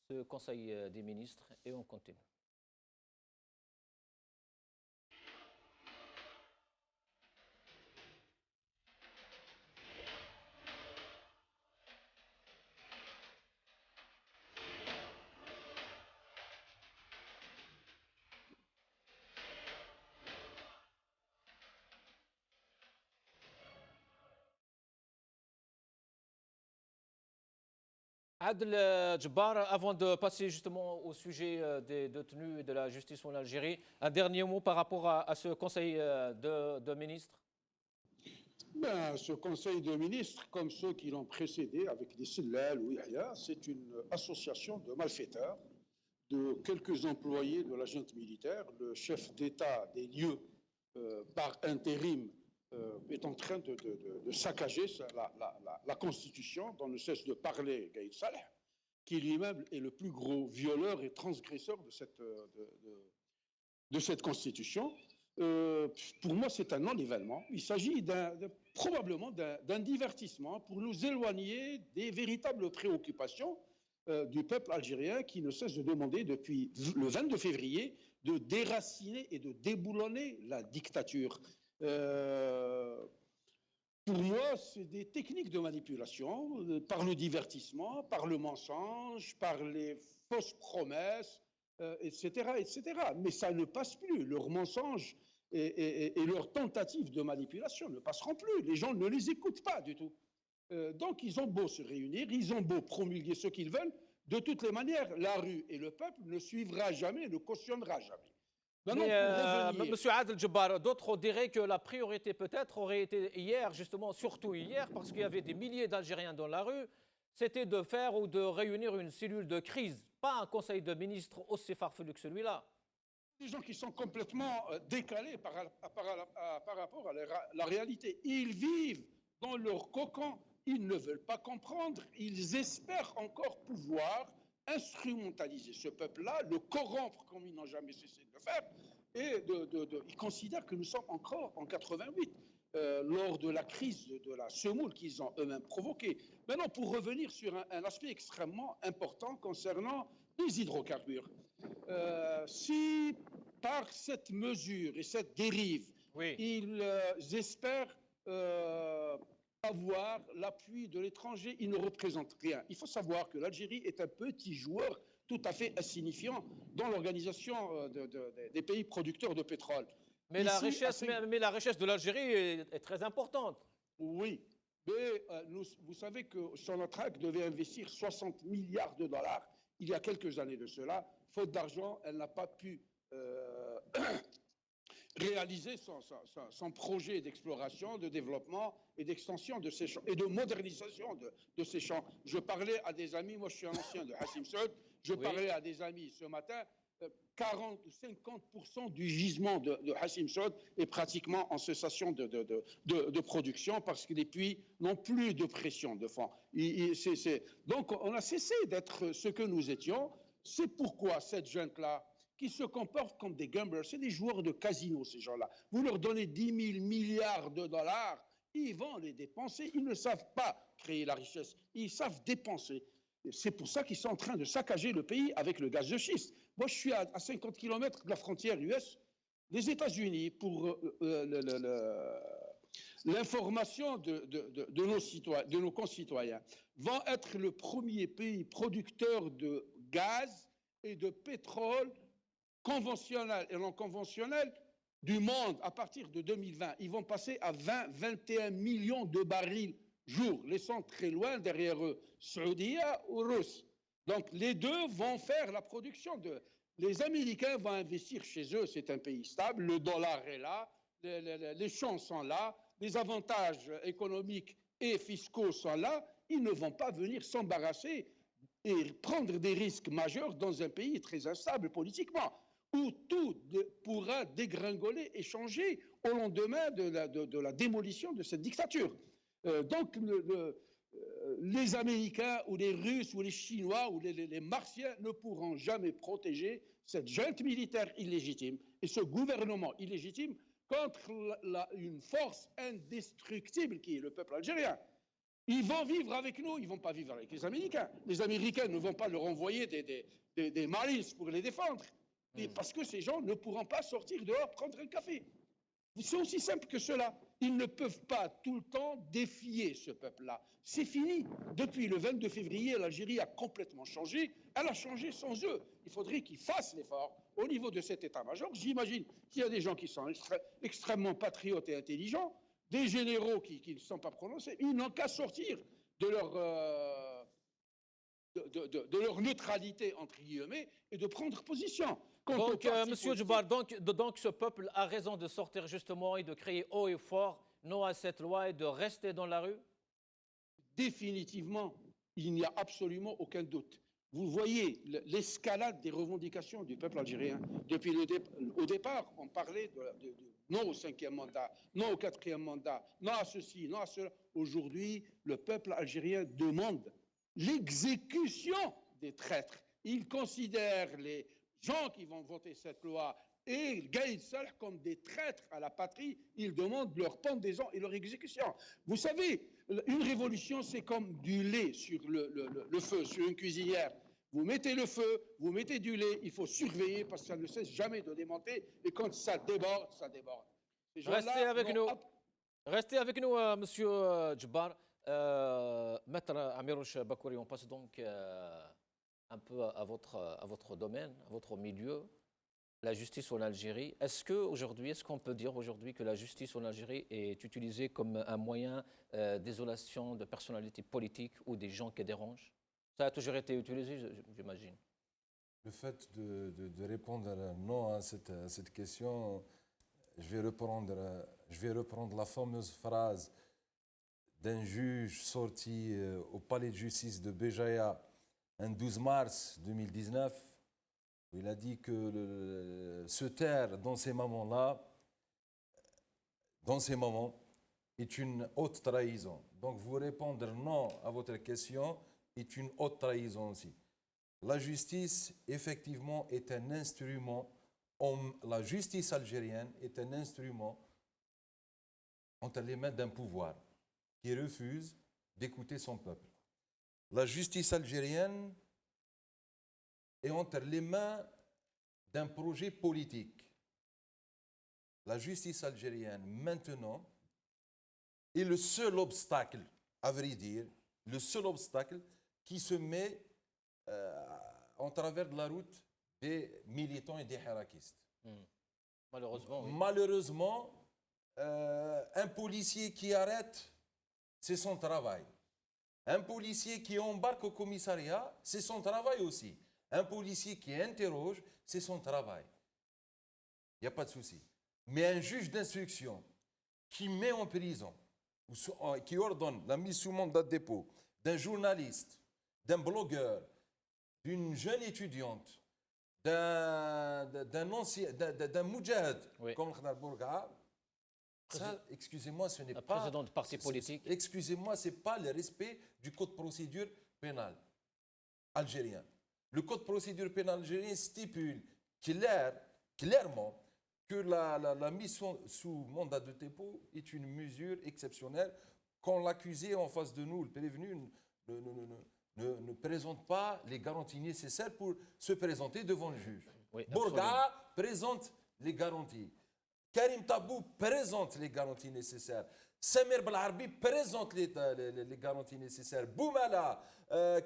ce Conseil des ministres et on continue. Adel Djebbar, avant de passer justement au sujet des détenus et de la justice en Algérie, un dernier mot par rapport à ce Conseil de ministres. Ce Conseil de ministres, comme ceux qui l'ont précédé avec des Sillal ou Yahya, c'est une association de malfaiteurs, de quelques employés de la junte militaire. Le chef d'État des lieux, par intérim, est en train de saccager la Constitution, dont ne cesse de parler Gaïd Saleh, qui lui-même est le plus gros violeur et transgresseur de cette Constitution. Pour moi, c'est un non-événement. Il s'agit probablement d'un divertissement pour nous éloigner des véritables préoccupations du peuple algérien qui ne cesse de demander depuis le 22 février de déraciner et de déboulonner la dictature. Pour moi, c'est des techniques de manipulation par le divertissement, par le mensonge, par les fausses promesses, etc., etc. Mais ça ne passe plus. Leurs mensonges et leurs tentatives de manipulation ne passeront plus. Les gens ne les écoutent pas du tout. Donc, ils ont beau se réunir, ils ont beau promulguer ce qu'ils veulent. De toutes les manières, la rue et le peuple ne suivra jamais, ne cautionnera jamais. Monsieur Adel Djebbar, d'autres diraient que la priorité peut-être aurait été hier, justement, surtout hier, parce qu'il y avait des milliers d'Algériens dans la rue, c'était de faire ou de réunir une cellule de crise, pas un conseil de ministres aussi farfelu que celui-là. Des gens qui sont complètement décalés par rapport à la réalité. Ils vivent dans leur cocon, ils ne veulent pas comprendre, ils espèrent encore pouvoir instrumentaliser ce peuple-là, le corrompre comme ils n'ont jamais cessé de le faire, et ils considèrent que nous sommes encore en 88, lors de la crise de la semoule qu'ils ont eux-mêmes provoquée. Maintenant, pour revenir sur un aspect extrêmement important concernant les hydrocarbures, si par cette mesure et cette dérive, oui, ils espèrent avoir l'appui de l'étranger, ils ne représentent rien. Il faut savoir que l'Algérie est un petit joueur tout à fait insignifiant dans l'organisation des pays producteurs de pétrole. Mais, ici, la richesse de l'Algérie est très importante. Oui, mais vous savez que Sonatrach devait investir 60 milliards de dollars il y a quelques années de cela. Faute d'argent, elle n'a pas pu réaliser son projet d'exploration, de développement et d'extension de ces champs et de modernisation de ces champs. Je parlais à des amis, moi je suis un ancien de Hassim Saoud, je parlais à des amis ce matin, 40 ou 50% du gisement de Hassim Saoud est pratiquement en cessation de production parce que les puits n'ont plus de pression de fond. Donc on a cessé d'être ce que nous étions. C'est pourquoi cette junte-là, qui se comportent comme des gamblers, c'est des joueurs de casino, ces gens-là. Vous leur donnez 10 000 milliards de dollars, ils vont les dépenser. Ils ne savent pas créer la richesse, ils savent dépenser. C'est pour ça qu'ils sont en train de saccager le pays avec le gaz de schiste. Moi, je suis à 50 km de la frontière US des États-Unis pour l'information de nos concitoyens. Vont être le premier pays producteur de gaz et de pétrole conventionnel et non conventionnel du monde à partir de 2020. Ils vont passer à 21 millions de barils jour, laissant très loin derrière eux Saoudia ou Russe. Donc les deux vont faire la production Les Américains vont investir chez eux, c'est un pays stable, le dollar est là, les champs sont là, les avantages économiques et fiscaux sont là, ils ne vont pas venir s'embarrasser et prendre des risques majeurs dans un pays très instable politiquement, où tout pourra dégringoler et changer au lendemain de la démolition de cette dictature. Donc, les Américains ou les Russes ou les Chinois ou les Martiens ne pourront jamais protéger cette junte militaire illégitime et ce gouvernement illégitime contre une force indestructible qui est le peuple algérien. Ils vont vivre avec nous, ils ne vont pas vivre avec les Américains. Les Américains ne vont pas leur envoyer des Marines pour les défendre. Parce que ces gens ne pourront pas sortir dehors prendre un café. C'est aussi simple que cela. Ils ne peuvent pas tout le temps défier ce peuple-là. C'est fini. Depuis le 22 février, l'Algérie a complètement changé. Elle a changé sans eux. Il faudrait qu'ils fassent l'effort au niveau de cet état-major. J'imagine qu'il y a des gens qui sont extrêmement patriotes et intelligents, des généraux qui ne sont pas prononcés. Ils n'ont qu'à sortir de leur neutralité, entre guillemets, et de prendre position. Donc, Monsieur Djibar, donc ce peuple a raison de sortir justement et de crier haut et fort non à cette loi et de rester dans la rue? Définitivement, il n'y a absolument aucun doute. Vous voyez l'escalade des revendications du peuple algérien. Depuis au départ, on parlait de non au 5e mandat, non au 4e mandat, non à ceci, non à cela. Aujourd'hui, le peuple algérien demande l'exécution des traîtres. Il considère les gens qui vont voter cette loi et Gaïd Salah comme des traîtres à la patrie. Ils demandent leur pendaison et leur exécution. Vous savez, une révolution, c'est comme du lait sur le feu, sur une cuisinière. Vous mettez le feu, vous mettez du lait, il faut surveiller parce que ça ne cesse jamais de démonter. Et quand ça déborde, ça déborde. Restez avec nous, Monsieur Djibar. Maître Amirouche Bakouri, on passe donc un peu à votre domaine, à votre milieu, la justice en Algérie. Est-ce qu'on peut dire aujourd'hui que la justice en Algérie est utilisée comme un moyen d'isolation de personnalités politiques ou des gens qui dérangent? Ça a toujours été utilisé, j'imagine. Le fait de répondre non à cette question, je vais reprendre la fameuse phrase d'un juge sorti au palais de justice de Béjaïa un 12 mars 2019, où il a dit que se taire dans ces moments-là, est une haute trahison. Donc vous répondre non à votre question est une haute trahison aussi. La justice, effectivement, est un instrument, la justice algérienne est un instrument entre les mains d'un pouvoir qui refuse d'écouter son peuple. La justice algérienne est entre les mains d'un projet politique. La justice algérienne, maintenant, est le seul obstacle, à vrai dire, le seul obstacle qui se met en travers de la route des militants et des harakistes. Malheureusement, oui. Malheureusement, un policier qui arrête, c'est son travail. Un policier qui embarque au commissariat, c'est son travail aussi. Un policier qui interroge, c'est son travail. Il n'y a pas de souci. Mais un juge d'instruction qui met en prison, qui ordonne la mise sous mandat de dépôt d'un journaliste, d'un blogueur, d'une jeune étudiante, d'un moudjahid, oui, comme Khadar Bourga, ça, excusez-moi, ce n'est pas... président de parti politique. Excusez-moi, ce n'est pas le respect du code de procédure pénale algérien. Le code de procédure pénale algérien stipule clairement que la mise sous mandat de dépôt est une mesure exceptionnelle quand l'accusé en face de nous, le prévenu, ne présente pas les garanties nécessaires pour se présenter devant le juge. Oui, Bourga présente les garanties. Karim Tabou présente les garanties nécessaires. Samir Belarbi présente les garanties nécessaires. Boumala,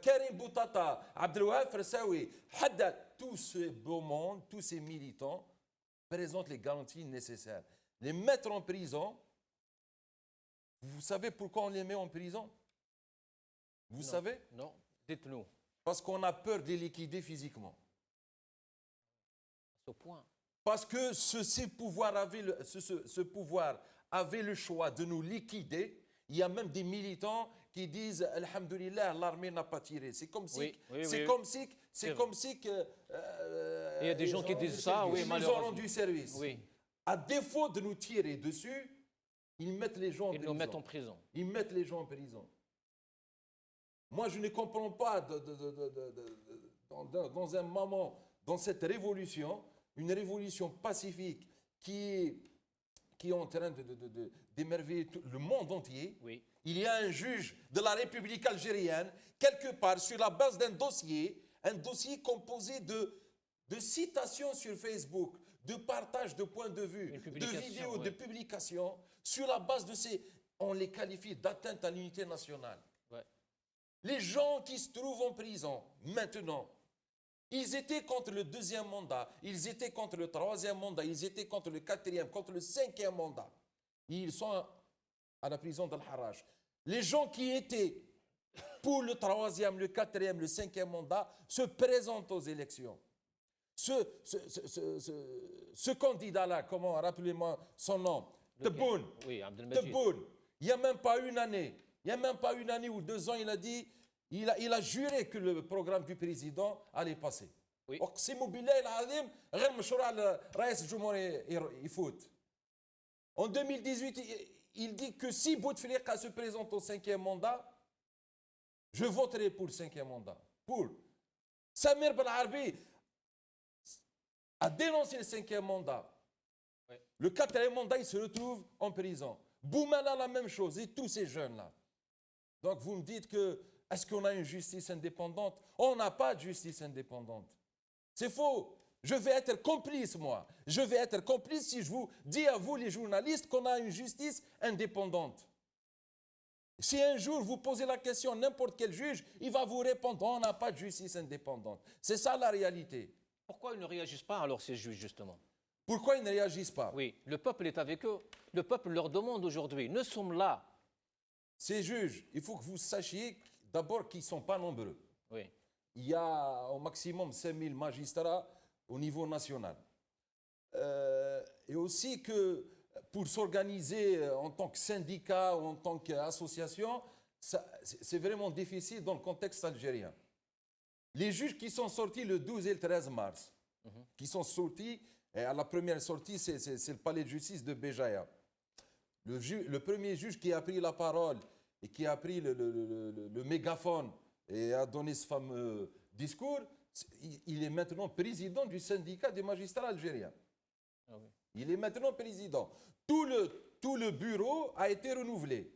Karim Boutata, Abdelouhaf Ressaoui, Haddad, tout ce beau monde, tous ces militants présentent les garanties nécessaires. Les mettre en prison, vous savez pourquoi on les met en prison? Vous savez? Non, dites-nous. Parce qu'on a peur de les liquider physiquement. À ce point. Parce que ce pouvoir avait le choix de nous liquider. Il y a même des militants qui disent Alhamdulillah, l'armée n'a pas tiré. C'est comme si, c'est comme si que. Il y a des gens qui disent ça, oui, ils nous ont malheureusement. rendu service. Oui, À défaut de nous tirer dessus, ils mettent les gens en ils prison. nous mettent en prison. Ils mettent les gens en prison. Moi, je ne comprends pas dans un moment, dans cette révolution, une révolution pacifique qui est en train d'émerveiller le monde entier. Oui. Il y a un juge de la République algérienne, quelque part, sur la base d'un dossier composé de citations sur Facebook, de partage de points de vue, de vidéos, de publications, sur la base de ces... On les qualifie d'atteinte à l'unité nationale. Ouais. Les gens qui se trouvent en prison, maintenant, ils étaient contre le 2e mandat, ils étaient contre le 3e mandat, ils étaient contre le 4e, contre le 5e mandat. Ils sont à la prison d'Al-Harraj. Les gens qui étaient pour le 3e, le 4e, le 5e mandat se présentent aux élections. Ce candidat-là, comment, rappelez-moi son nom, Tebboune. Oui, Abdelmajid. Tebboune. Il n'y a même pas une année. Il n'y a même pas une année ou 2 ans, il a dit, il a juré que le programme du président allait passer. Oui. أقسم بالله العظيم غير مشروع رئيس الجمهورية يفوت. En 2018, il dit que si Bouteflika se présente au 5e mandat, je voterai pour le 5e mandat. Pour. Samir Belarbi a dénoncé le 5e mandat. Ouais. Le 4e mandat, il se retrouve en prison. Boumala, la même chose, et tous ces jeunes-là. Donc vous me dites que, est-ce qu'on a une justice indépendante? On n'a pas de justice indépendante. C'est faux. Je vais être complice, moi. Je vais être complice si je vous dis à vous, les journalistes, qu'on a une justice indépendante. Si un jour vous posez la question à n'importe quel juge, il va vous répondre, on n'a pas de justice indépendante. C'est ça la réalité. Pourquoi ils ne réagissent pas alors ces juges, justement? Pourquoi ils ne réagissent pas? Oui, le peuple est avec eux. Le peuple leur demande aujourd'hui. Nous sommes là. Ces juges, il faut que vous sachiez d'abord qu'ils ne sont pas nombreux. Oui. Il y a au maximum 5000 magistrats au niveau national. Et aussi que pour s'organiser en tant que syndicat ou en tant qu'association, c'est vraiment difficile dans le contexte algérien. Les juges qui sont sortis le 12 et le 13 mars, qui sont sortis, et à la première sortie, c'est le palais de justice de Béjaïa. Le premier juge qui a pris la parole et qui a pris le mégaphone et a donné ce fameux discours, il est maintenant président du syndicat des magistrats algériens. Ah oui. Il est maintenant président. Tout le bureau a été renouvelé.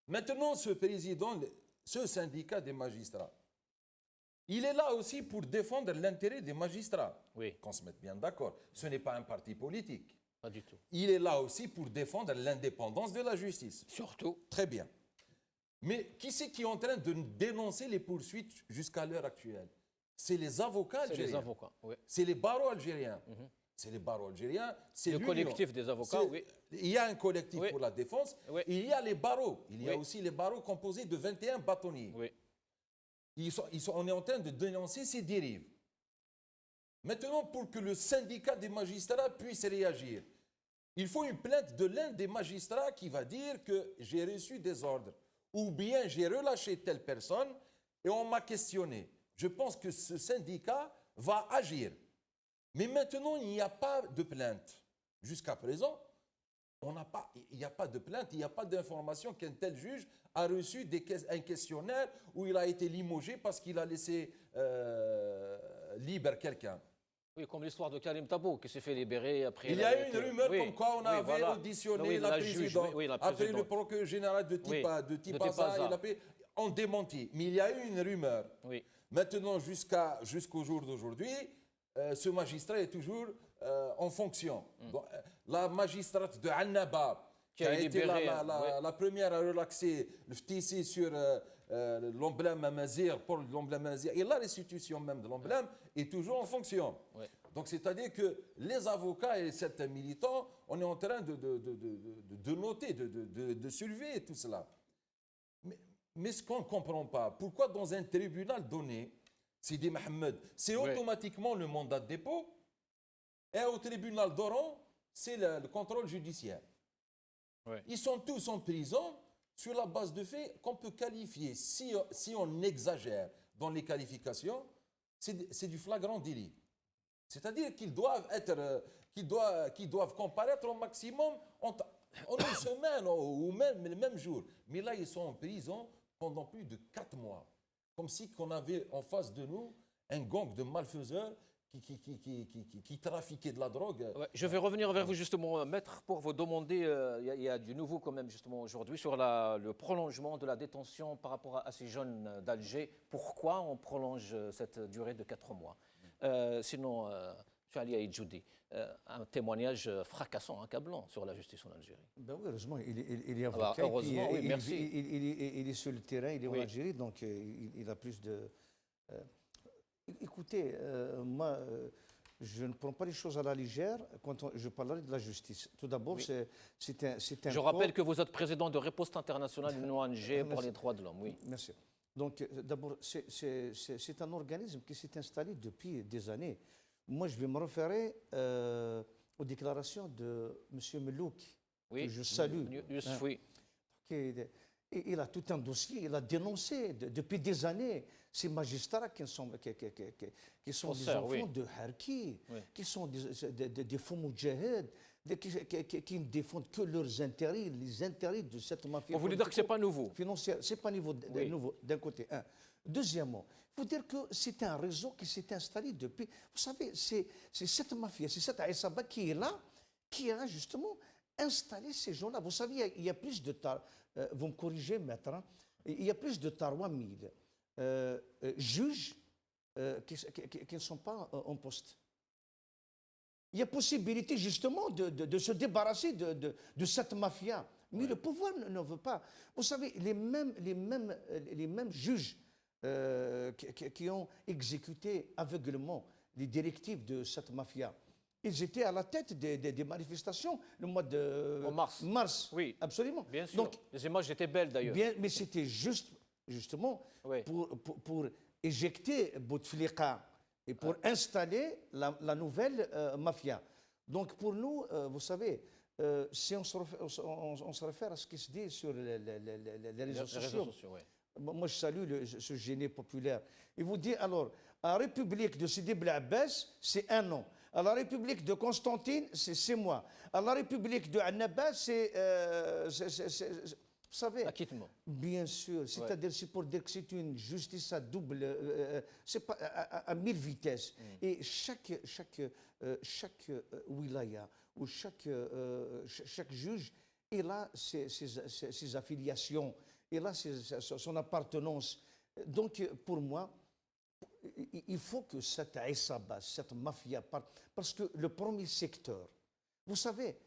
Maintenant, ce président, ce syndicat des magistrats, il est là aussi pour défendre l'intérêt des magistrats. Oui. Qu'on se mette bien d'accord. Ce n'est pas un parti politique. Pas du tout. Il est là aussi pour défendre l'indépendance de la justice. Surtout. Très bien. Mais qui c'est qui est en train de dénoncer les poursuites jusqu'à l'heure actuelle? C'est les avocats C'est algériens. les avocats. Oui. C'est les barreaux algériens. C'est les barreaux algériens. C'est Le l'union. collectif des avocats, oui. Il y a un collectif Oui. pour la défense. Oui. Il y a les barreaux. Il y a Oui. aussi les barreaux composés de 21 bâtonniers. Oui. On est en train de dénoncer ces dérives. Maintenant, pour que le syndicat des magistrats puisse réagir, il faut une plainte de l'un des magistrats qui va dire que j'ai reçu des ordres ou bien j'ai relâché telle personne et on m'a questionné. Je pense que ce syndicat va agir. Mais maintenant, il n'y a pas de plainte. Jusqu'à présent, il n'y a pas de plainte, il n'y a pas d'information qu'un tel juge a reçu un questionnaire où il a été limogé parce qu'il a laissé libre quelqu'un. Oui, comme l'histoire de Karim Tabou qui s'est fait libérer après. Il y a eu une rumeur comme quoi on avait voilà. auditionné Oui, la juge, présidente. la Après présidente. le procureur général de Tipaza, Tipaza. On démenti. Mais il y a eu une rumeur. Oui. Maintenant, jusqu'au jour d'aujourd'hui, ce magistrat est toujours en fonction. Donc, la magistrate de Annaba, qui a été la première à relaxer le FTC sur l'emblème Amazir, pour l'emblème Amazir, et la restitution même de l'emblème est toujours en fonction. Ouais. Donc c'est-à-dire que les avocats et certains militants, on est en train de noter, de surveiller tout cela. Mais ce qu'on ne comprend pas, pourquoi dans un tribunal donné, Sidi Mohamed, c'est automatiquement le mandat de dépôt, et au tribunal d'Oran, c'est le contrôle judiciaire. Ouais. Ils sont tous en prison sur la base de faits qu'on peut qualifier, si on exagère dans les qualifications, c'est du flagrant délit. C'est-à-dire qu'ils doivent qu'ils doivent comparaître au maximum en une semaine ou même le même jour. Mais là, ils sont en prison pendant plus de 4 mois. Comme si qu'on avait en face de nous un gang de malfaiseurs qui trafiquaient de la drogue. Ouais, je vais revenir vers vous justement, maître, pour vous demander, il y a du nouveau quand même justement aujourd'hui sur le prolongement de la détention par rapport à ces jeunes d'Alger. Pourquoi on prolonge cette durée de 4 mois? Sinon, M. Ali Aïdjoudi, un témoignage fracassant, accablant sur la justice en Algérie. Ben oui, heureusement, il est Ah bah, avocat. heureusement, oui, merci. Il est sur le terrain, il est Oui. en Algérie, donc il a plus de... Écoutez, moi, je ne prends pas les choses à la légère quand je parlerai de la justice. Tout d'abord, Oui. c'est un Je rappelle que vous êtes président de Riposte Internationale, une ONG pour les droits de l'homme. Oui. Merci. Donc, d'abord, c'est un organisme qui s'est installé depuis des années. Moi, je vais me référer aux déclarations de M. Melouk, Oui. que je salue. Youssef, oui. Il a tout un dossier, il a dénoncé depuis des années ces magistrats qui sont des Faussaires, enfants oui. de Harki, Oui. qui sont des faux moudjahids, qui ne défendent que leurs intérêts, les intérêts de cette mafia. Vous voulez dire que ce n'est pas nouveau? Financière, ce n'est pas Oui. nouveau d'un côté. Un. Deuxièmement, il faut dire que c'est un réseau qui s'est installé depuis. Vous savez, c'est cette mafia, c'est cette Aïssaba qui est là, qui a justement installé ces gens-là. Vous savez, il y a plus de vous me corrigez, maître, hein, il y a plus de 3000 juges qui ne sont pas en poste. Il y a possibilité justement de se débarrasser de cette mafia. Mais le pouvoir ne veut pas. Vous savez, les mêmes juges qui ont exécuté aveuglement les directives de cette mafia, ils étaient à la tête des manifestations le mois de En mars. Oui. Absolument. Bien sûr. Donc, les images étaient belles d'ailleurs. bien, mais c'était justement Oui. pour éjecter Bouteflika et pour installer la nouvelle mafia. Donc pour nous, vous savez, si on se réfère à ce qui se dit sur les réseaux sociaux, oui. moi je salue ce génie populaire. Il vous dit alors, à la République de Sidi Bel Abbas, c'est 1 an. À la République de Constantine, c'est 6 mois. À la République de Annaba, c'est... vous savez, Acquittement. bien sûr, c'est-à-dire c'est pour dire que c'est une justice à double, c'est pas à 1000 vitesses. Et chaque wilaya ou chaque juge, il a ses affiliations, il a son appartenance. Donc pour moi, il faut que cette Aïssaba, cette mafia, parce que le premier secteur, vous savez,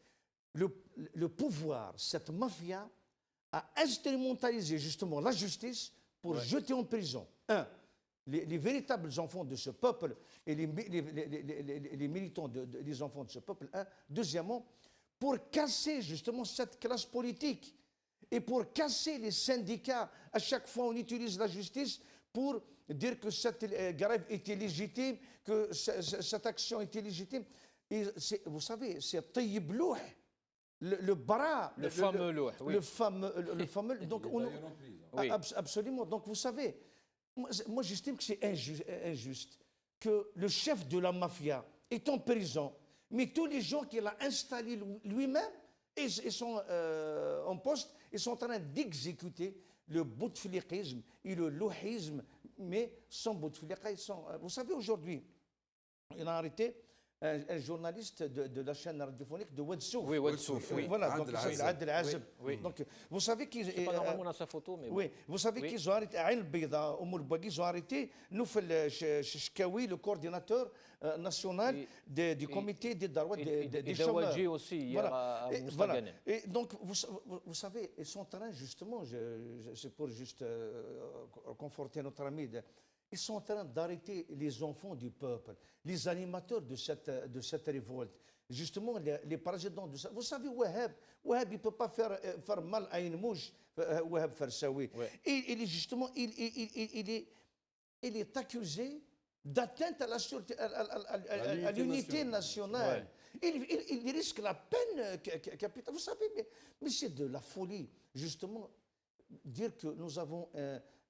le pouvoir, cette mafia, a instrumentalisé justement la justice pour jeter en prison, les véritables enfants de ce peuple et les militants des enfants de ce peuple. Deuxièmement, pour casser justement cette classe politique et pour casser les syndicats. À chaque fois, on utilise la justice pour dire que cette grève était légitime, que cette action était légitime. Et vous savez, c'est Tayyib Louh, le bras, le fameux Louh, oui. le fameux. Donc Oui. Absolument. Donc vous savez, moi j'estime que c'est injuste que le chef de la mafia est en prison, mais tous les gens qu'il a installés lui-même, ils sont en poste, ils sont en train d'exécuter le boutefliquisme et le louhisme, mais sans Bouteflika, vous savez, aujourd'hui, il a arrêté un journaliste de la chaîne radiophonique de Ouadsouf. Oui, Ouadsouf, oui. Voilà, donc c'est Adel Azeb. Oui. Donc, vous savez qu'ils... C'est pas normalement dans sa photo, mais oui, vous savez qu'ils ont arrêté, à Ain Beyda, au Moulbagui, ils ont arrêté Noufel Chkawi, le coordinateur national du comité des Darouat des chômeurs. Et aussi, hier à Moustaganem. Et donc, vous savez, ils sont en train, justement, c'est pour juste conforter notre ami, ils sont en train d'arrêter les enfants du peuple, les animateurs de cette révolte. Justement, les présidents de ça. Vous savez, Wahab, il ne peut pas faire mal à une mouche, Wahab Farsaoui. Il est justement, il est accusé d'atteinte à l'unité nationale. il risque la peine capitale. Vous savez, mais c'est de la folie, justement, dire que nous avons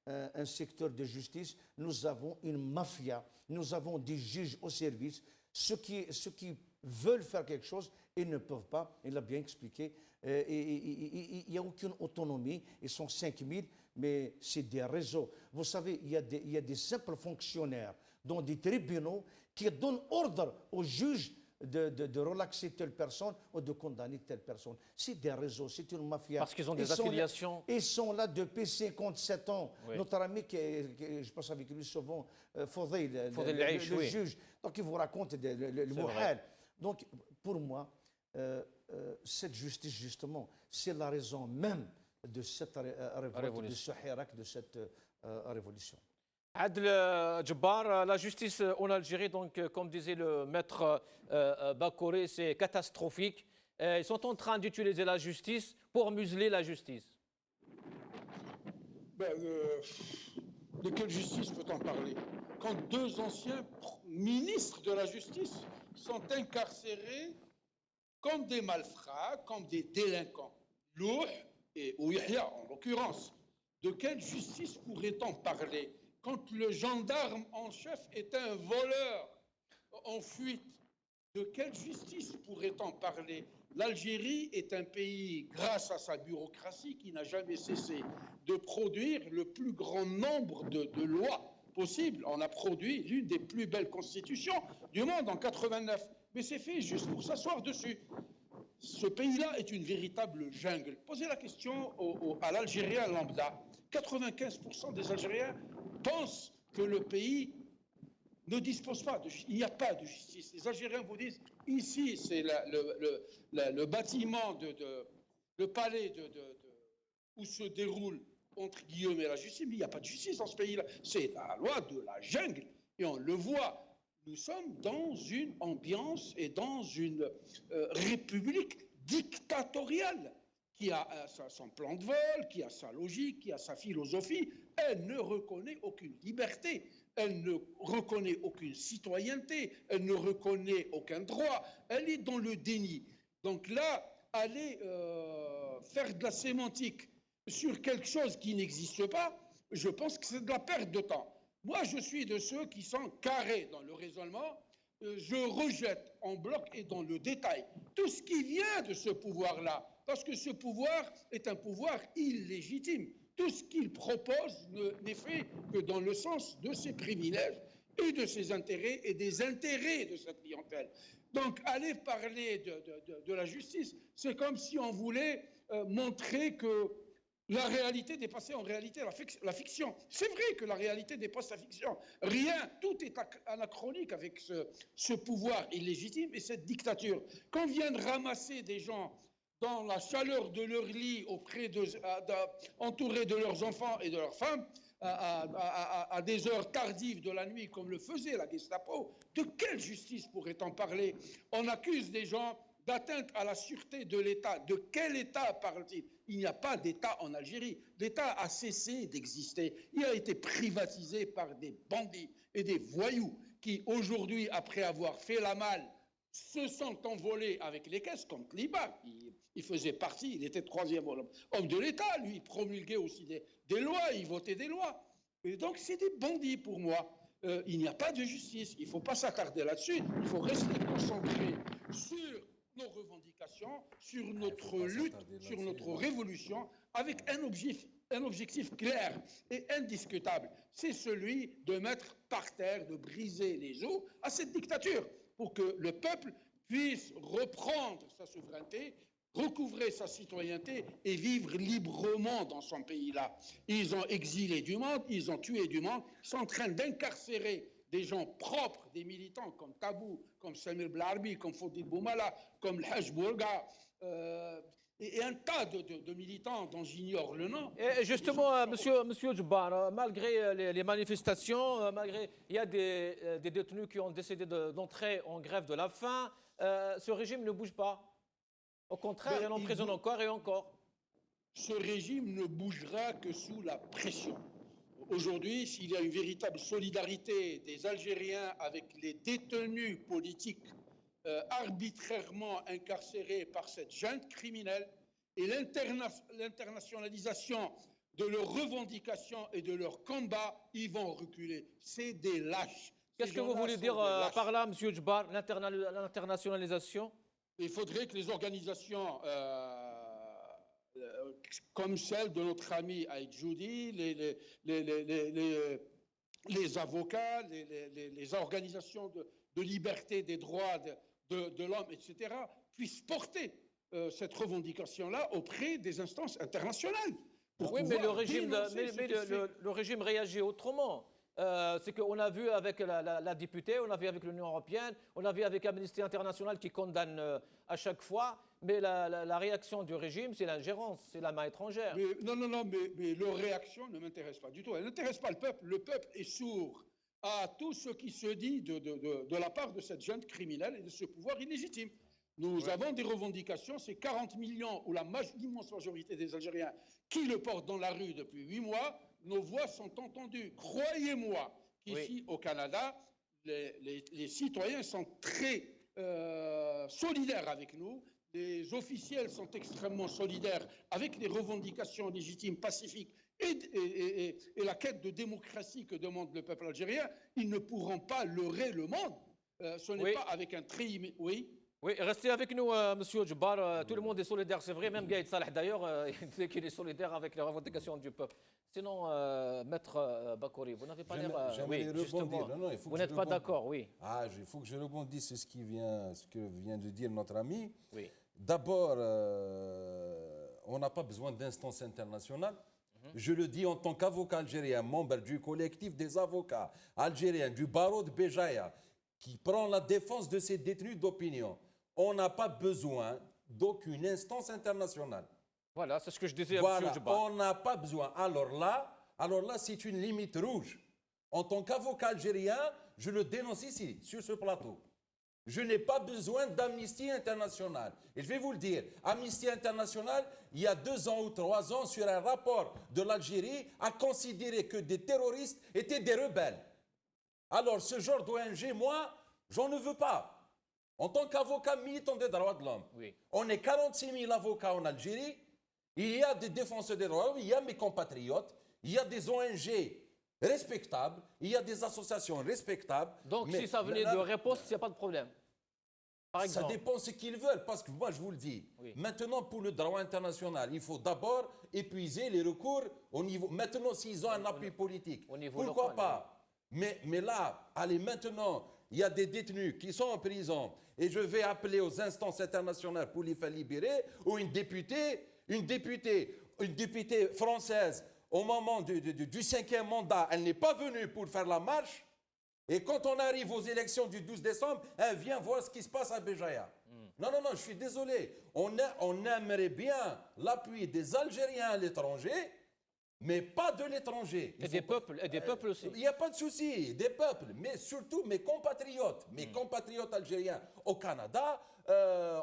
un secteur de justice, nous avons une mafia, nous avons des juges au service. Ceux qui veulent faire quelque chose, ils ne peuvent pas, il l'a bien expliqué. Il n'y a aucune autonomie, ils sont 5000, mais c'est des réseaux. Vous savez, il y a des simples fonctionnaires dans des tribunaux qui donnent ordre aux juges de relaxer telle personne ou de condamner telle personne. C'est des réseaux, c'est une mafia. Parce qu'ils ont des affiliations. Ils sont là depuis 57 ans. Oui. Notre ami, je passe avec lui souvent, Fodil, le juge. Donc il vous raconte le mouhal. Donc pour moi, cette justice, justement, c'est la raison même de cette révolte, de ce hirak, de cette révolution. Adl Djebbar, la justice en Algérie, donc, comme disait le maître Bakouré, c'est catastrophique. Ils sont en train d'utiliser la justice pour museler la justice. De quelle justice peut-on parler? Quand deux anciens ministres de la justice sont incarcérés comme des malfrats, comme des délinquants, Louh et Ouyahia en l'occurrence, de quelle justice pourrait-on parler quand le gendarme en chef est un voleur en fuite? De quelle justice pourrait-on parler? L'Algérie est un pays, grâce à sa bureaucratie, qui n'a jamais cessé de produire le plus grand nombre de lois possibles. On a produit l'une des plus belles constitutions du monde en 89. Mais c'est fait juste pour s'asseoir dessus. Ce pays-là est une véritable jungle. Posez la question à l'Algérien lambda. 95% des Algériens pensent que le pays ne dispose pas de justice. Il n'y a pas de justice. Les Algériens vous disent, ici, c'est le bâtiment, le palais où se déroule, entre guillemets, la justice, mais il n'y a pas de justice dans ce pays-là. C'est la loi de la jungle. Et on le voit. Nous sommes dans une ambiance et dans une république dictatoriale qui a son plan de vol, qui a sa logique, qui a sa philosophie. Elle ne reconnaît aucune liberté, elle ne reconnaît aucune citoyenneté, elle ne reconnaît aucun droit, elle est dans le déni. Donc là, aller faire de la sémantique sur quelque chose qui n'existe pas, je pense que c'est de la perte de temps. Moi, je suis de ceux qui sont carrés dans le raisonnement. Je rejette en bloc et dans le détail tout ce qui vient de ce pouvoir-là, parce que ce pouvoir est un pouvoir illégitime. Tout ce qu'il propose n'est fait que dans le sens de ses privilèges et de ses intérêts et des intérêts de sa clientèle. Donc, aller parler de la justice, c'est comme si on voulait montrer que la réalité dépassait en réalité la fiction. C'est vrai que la réalité dépasse la fiction. Rien, tout est anachronique avec ce pouvoir illégitime et cette dictature. Quand viennent ramasser des gens dans la chaleur de leur lit, entourés de leurs enfants et de leurs femmes, à des heures tardives de la nuit, comme le faisait la Gestapo, de quelle justice pourrait-on parler? On accuse des gens d'atteinte à la sûreté de l'État. De quel État parle-t-il? Il n'y a pas d'État en Algérie. L'État a cessé d'exister. Il a été privatisé par des bandits et des voyous qui, aujourd'hui, après avoir fait la malle, se sont envolés avec les caisses, comme Tliba. Il faisait partie, il était troisième homme de l'État. Lui, il promulguait aussi des lois, il votait des lois. Et donc, c'est des bandits pour moi. Il n'y a pas de justice. Il ne faut pas s'attarder là-dessus. Il faut rester concentré sur nos revendications, sur notre lutte, sur notre révolution, avec un objectif clair et indiscutable. C'est celui de mettre par terre, de briser les os à cette dictature, pour que le peuple puisse reprendre sa souveraineté, recouvrer sa citoyenneté et vivre librement dans son pays-là. Ils ont exilé du monde, ils ont tué du monde, ils sont en train d'incarcérer des gens propres, des militants comme Tabou, comme Samir Blarbi, comme Fodil Boumala, comme Haj Bourga, et un tas de militants dont j'ignore le nom. Et justement, monsieur Djebbar, malgré les manifestations, il y a des détenus qui ont décidé d'entrer en grève de la faim, ce régime ne bouge pas. Au contraire, il emprisonne encore et encore. Ce régime ne bougera que sous la pression. Aujourd'hui, s'il y a une véritable solidarité des Algériens avec les détenus politiques arbitrairement incarcérés par cette junte criminelle et l'internationalisation de leurs revendications et de leurs combats, ils vont reculer. C'est des lâches. Qu'est-ce que vous voulez dire par là, M. Djbar, l'internationalisation? Il faudrait que les organisations comme celle de notre ami Aïd Joudi, les avocats, les organisations de liberté des droits de l'homme, etc., puissent porter cette revendication-là auprès des instances internationales. Oui, mais le régime réagit autrement. C'est qu'on a vu avec la députée, on a vu avec l'Union européenne, on a vu avec Amnesty International qui condamne à chaque fois, mais la réaction du régime, c'est l'ingérence, c'est la main étrangère. Mais leur réaction ne m'intéresse pas du tout. Elle n'intéresse pas le peuple. Le peuple est sourd à tout ce qui se dit de la part de cette junte criminelle et de ce pouvoir illégitime. Nous avons des revendications, c'est 40 millions ou la immense majorité des Algériens qui le portent dans la rue depuis 8 mois. Nos voix sont entendues. Croyez-moi qu'ici au Canada, les citoyens sont très solidaires avec nous. Les officiels sont extrêmement solidaires avec les revendications légitimes, pacifiques et la quête de démocratie que demande le peuple algérien. Ils ne pourront pas leurrer le monde. Ce n'est pas avec un tri... Oui, restez avec nous, Monsieur Djbar. Tout le monde est solidaire, c'est vrai. Même Gaïd Salah, d'ailleurs, il dit qu'il est solidaire avec les revendications du peuple. Sinon, Maître Bakouri, vous n'avez pas l'air... oui, justement, vous n'êtes pas d'accord, oui. Il faut que je rebondisse sur ce que vient de dire notre ami. Oui. D'abord, on n'a pas besoin d'instances internationales. Je le dis en tant qu'avocat algérien, membre du collectif des avocats algériens, du barreau de Béjaïa, qui prend la défense de ces détenus d'opinion. On n'a pas besoin d'aucune instance internationale. Voilà, c'est ce que je disais à M. Djbar. On n'a pas besoin. Alors là, c'est une limite rouge. En tant qu'avocat algérien, je le dénonce ici, sur ce plateau. Je n'ai pas besoin d'Amnesty International. Et je vais vous le dire, Amnesty International, il y a 2 ans ou 3 ans, sur un rapport de l'Algérie, a considéré que des terroristes étaient des rebelles. Alors, ce genre d'ONG, moi, j'en ne veux pas. En tant qu'avocat militant des droits de l'homme, on est 46 000 avocats en Algérie. Il y a des défenseurs des droits de l'homme, il y a mes compatriotes, il y a des ONG respectables, il y a des associations respectables. Donc, si ça venait de réponse, il n'y a pas de problème. Par exemple. Ça dépend de ce qu'ils veulent, parce que moi, je vous le dis. Maintenant, pour le droit international, il faut d'abord épuiser les recours au niveau... Maintenant, s'ils ont un appui politique, pourquoi pas? Mais là, allez, maintenant, il y a des détenus qui sont en prison et je vais appeler aux instances internationales pour les faire libérer, ou une députée française, au moment du 5e mandat, elle n'est pas venue pour faire la marche. Et quand on arrive aux élections du 12 décembre, elle vient voir ce qui se passe à Béjaïa. Non, je suis désolé. On aimerait bien l'appui des Algériens à l'étranger, mais pas de l'étranger. Et des peuples aussi. Il n'y a pas de souci, des peuples, mais surtout mes compatriotes algériens au Canada,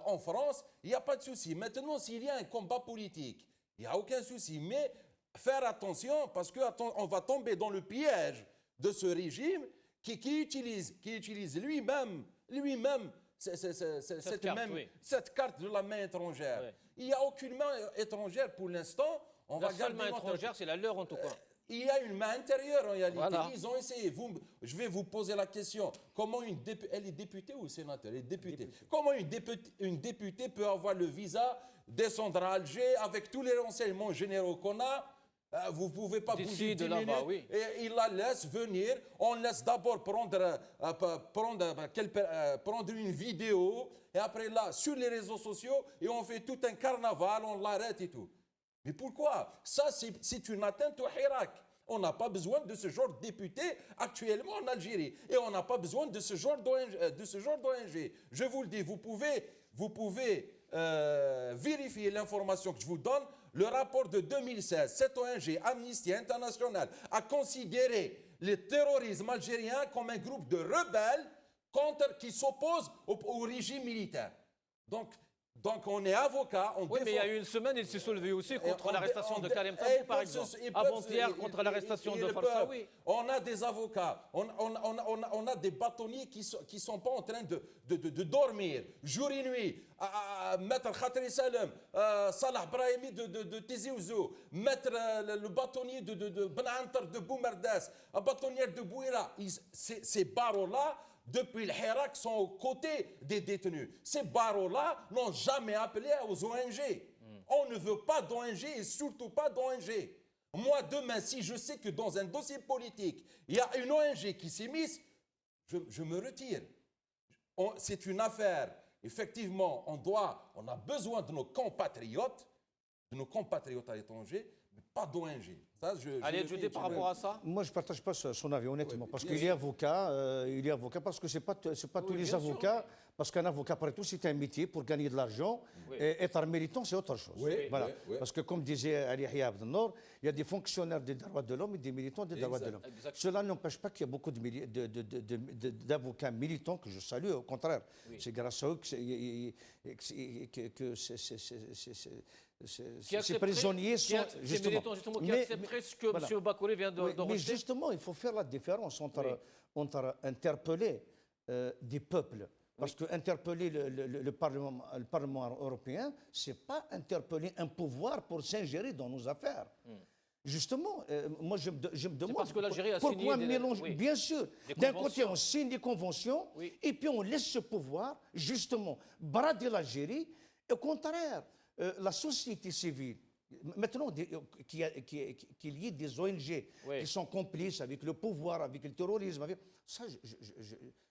en France, il n'y a pas de souci. Maintenant, s'il y a un combat politique, il n'y a aucun souci. Mais faire attention, parce qu'on va tomber dans le piège de ce régime qui utilise lui-même cette carte de la main étrangère. Oui. Il n'y a aucune main étrangère pour l'instant. La seule main étrangère, c'est la leur en tout cas. Il y a une main intérieure en réalité. Voilà. Ils ont essayé. Je vais vous poser la question. Comment elle est députée ou sénateur? Elle est députée. Comment une députée peut avoir le visa, descendre à Alger avec tous les renseignements généraux qu'on a? Vous ne pouvez pas bouger 10 minutes. Oui. Et il la laisse venir. On laisse d'abord prendre une vidéo. Et après là, sur les réseaux sociaux, et on fait tout un carnaval, on l'arrête et tout. Mais pourquoi? Ça, c'est une atteinte au Hirak. On n'a pas besoin de ce genre de député actuellement en Algérie. Et on n'a pas besoin de ce genre d'ONG. Je vous le dis, vous pouvez vérifier l'information que je vous donne. Le rapport de 2016, cette ONG, Amnesty International, a considéré le terrorisme algérien comme un groupe de rebelles qui s'opposent au régime militaire. Donc, Donc on est avocat, on Oui, mais il y a défend- eu une semaine, il s'est soulevé aussi contre on- l'arrestation on- de Karim ils Tabou, par peuvent se- exemple. ils peuvent Avant-hier, se- contre l'arrestation ils de peuvent. Farsaoui. On a des avocats, on a des bâtonniers qui sont pas en train de dormir jour et nuit. Maître Khatri Salem, Salah Brahimi de Tizi Ouzou, maître le bâtonnier de Ben Antar de Boumerdas, un bâtonnier de Bouira. Ces barreaux-là, depuis le Hirak, sont aux côtés des détenus. Ces barreaux-là n'ont jamais appelé aux ONG. On ne veut pas d'ONG et surtout pas d'ONG. Moi, demain, si je sais que dans un dossier politique, il y a une ONG qui s'immisce, je me retire. C'est une affaire. Effectivement, on a besoin de nos compatriotes à l'étranger, mais pas d'ONG. Allez, ajouter par rapport à ça. Moi, je ne partage pas son avis, honnêtement, Oui, parce bien qu'il est avocat, parce que ce n'est pas tous les bien sûr. avocats, parce qu'un avocat, après tout, c'est un métier pour gagner de l'argent, et être militant, c'est autre chose. Oui, Voilà. oui, oui. Parce que, comme disait Ali Yahya Abdelnour, il y a des fonctionnaires des droits de l'homme et des militants des droits de l'homme. Exact. Cela n'empêche pas qu'il y a beaucoup d'avocats militants que je salue, au contraire. C'est grâce à eux que ces prisonniers sont Ces militants, justement, qui accepteraient ce que voilà. M. Bakouri vient de Oui, mais rejeter. justement, il faut faire la différence entre, Oui. interpeller des peuples. Parce que interpeller le Parlement européen, ce n'est pas interpeller un pouvoir pour s'ingérer dans nos affaires. Justement, moi je me demande parce que l'Algérie a signé pourquoi des- mélanger. oui. Bien sûr, Des d'un conventions. côté on signe des conventions Oui. et puis on laisse ce pouvoir justement brader l'Algérie. Au contraire, la société civile, maintenant qu'il y ait des ONG Oui. qui sont complices avec le pouvoir, avec le terrorisme, ça,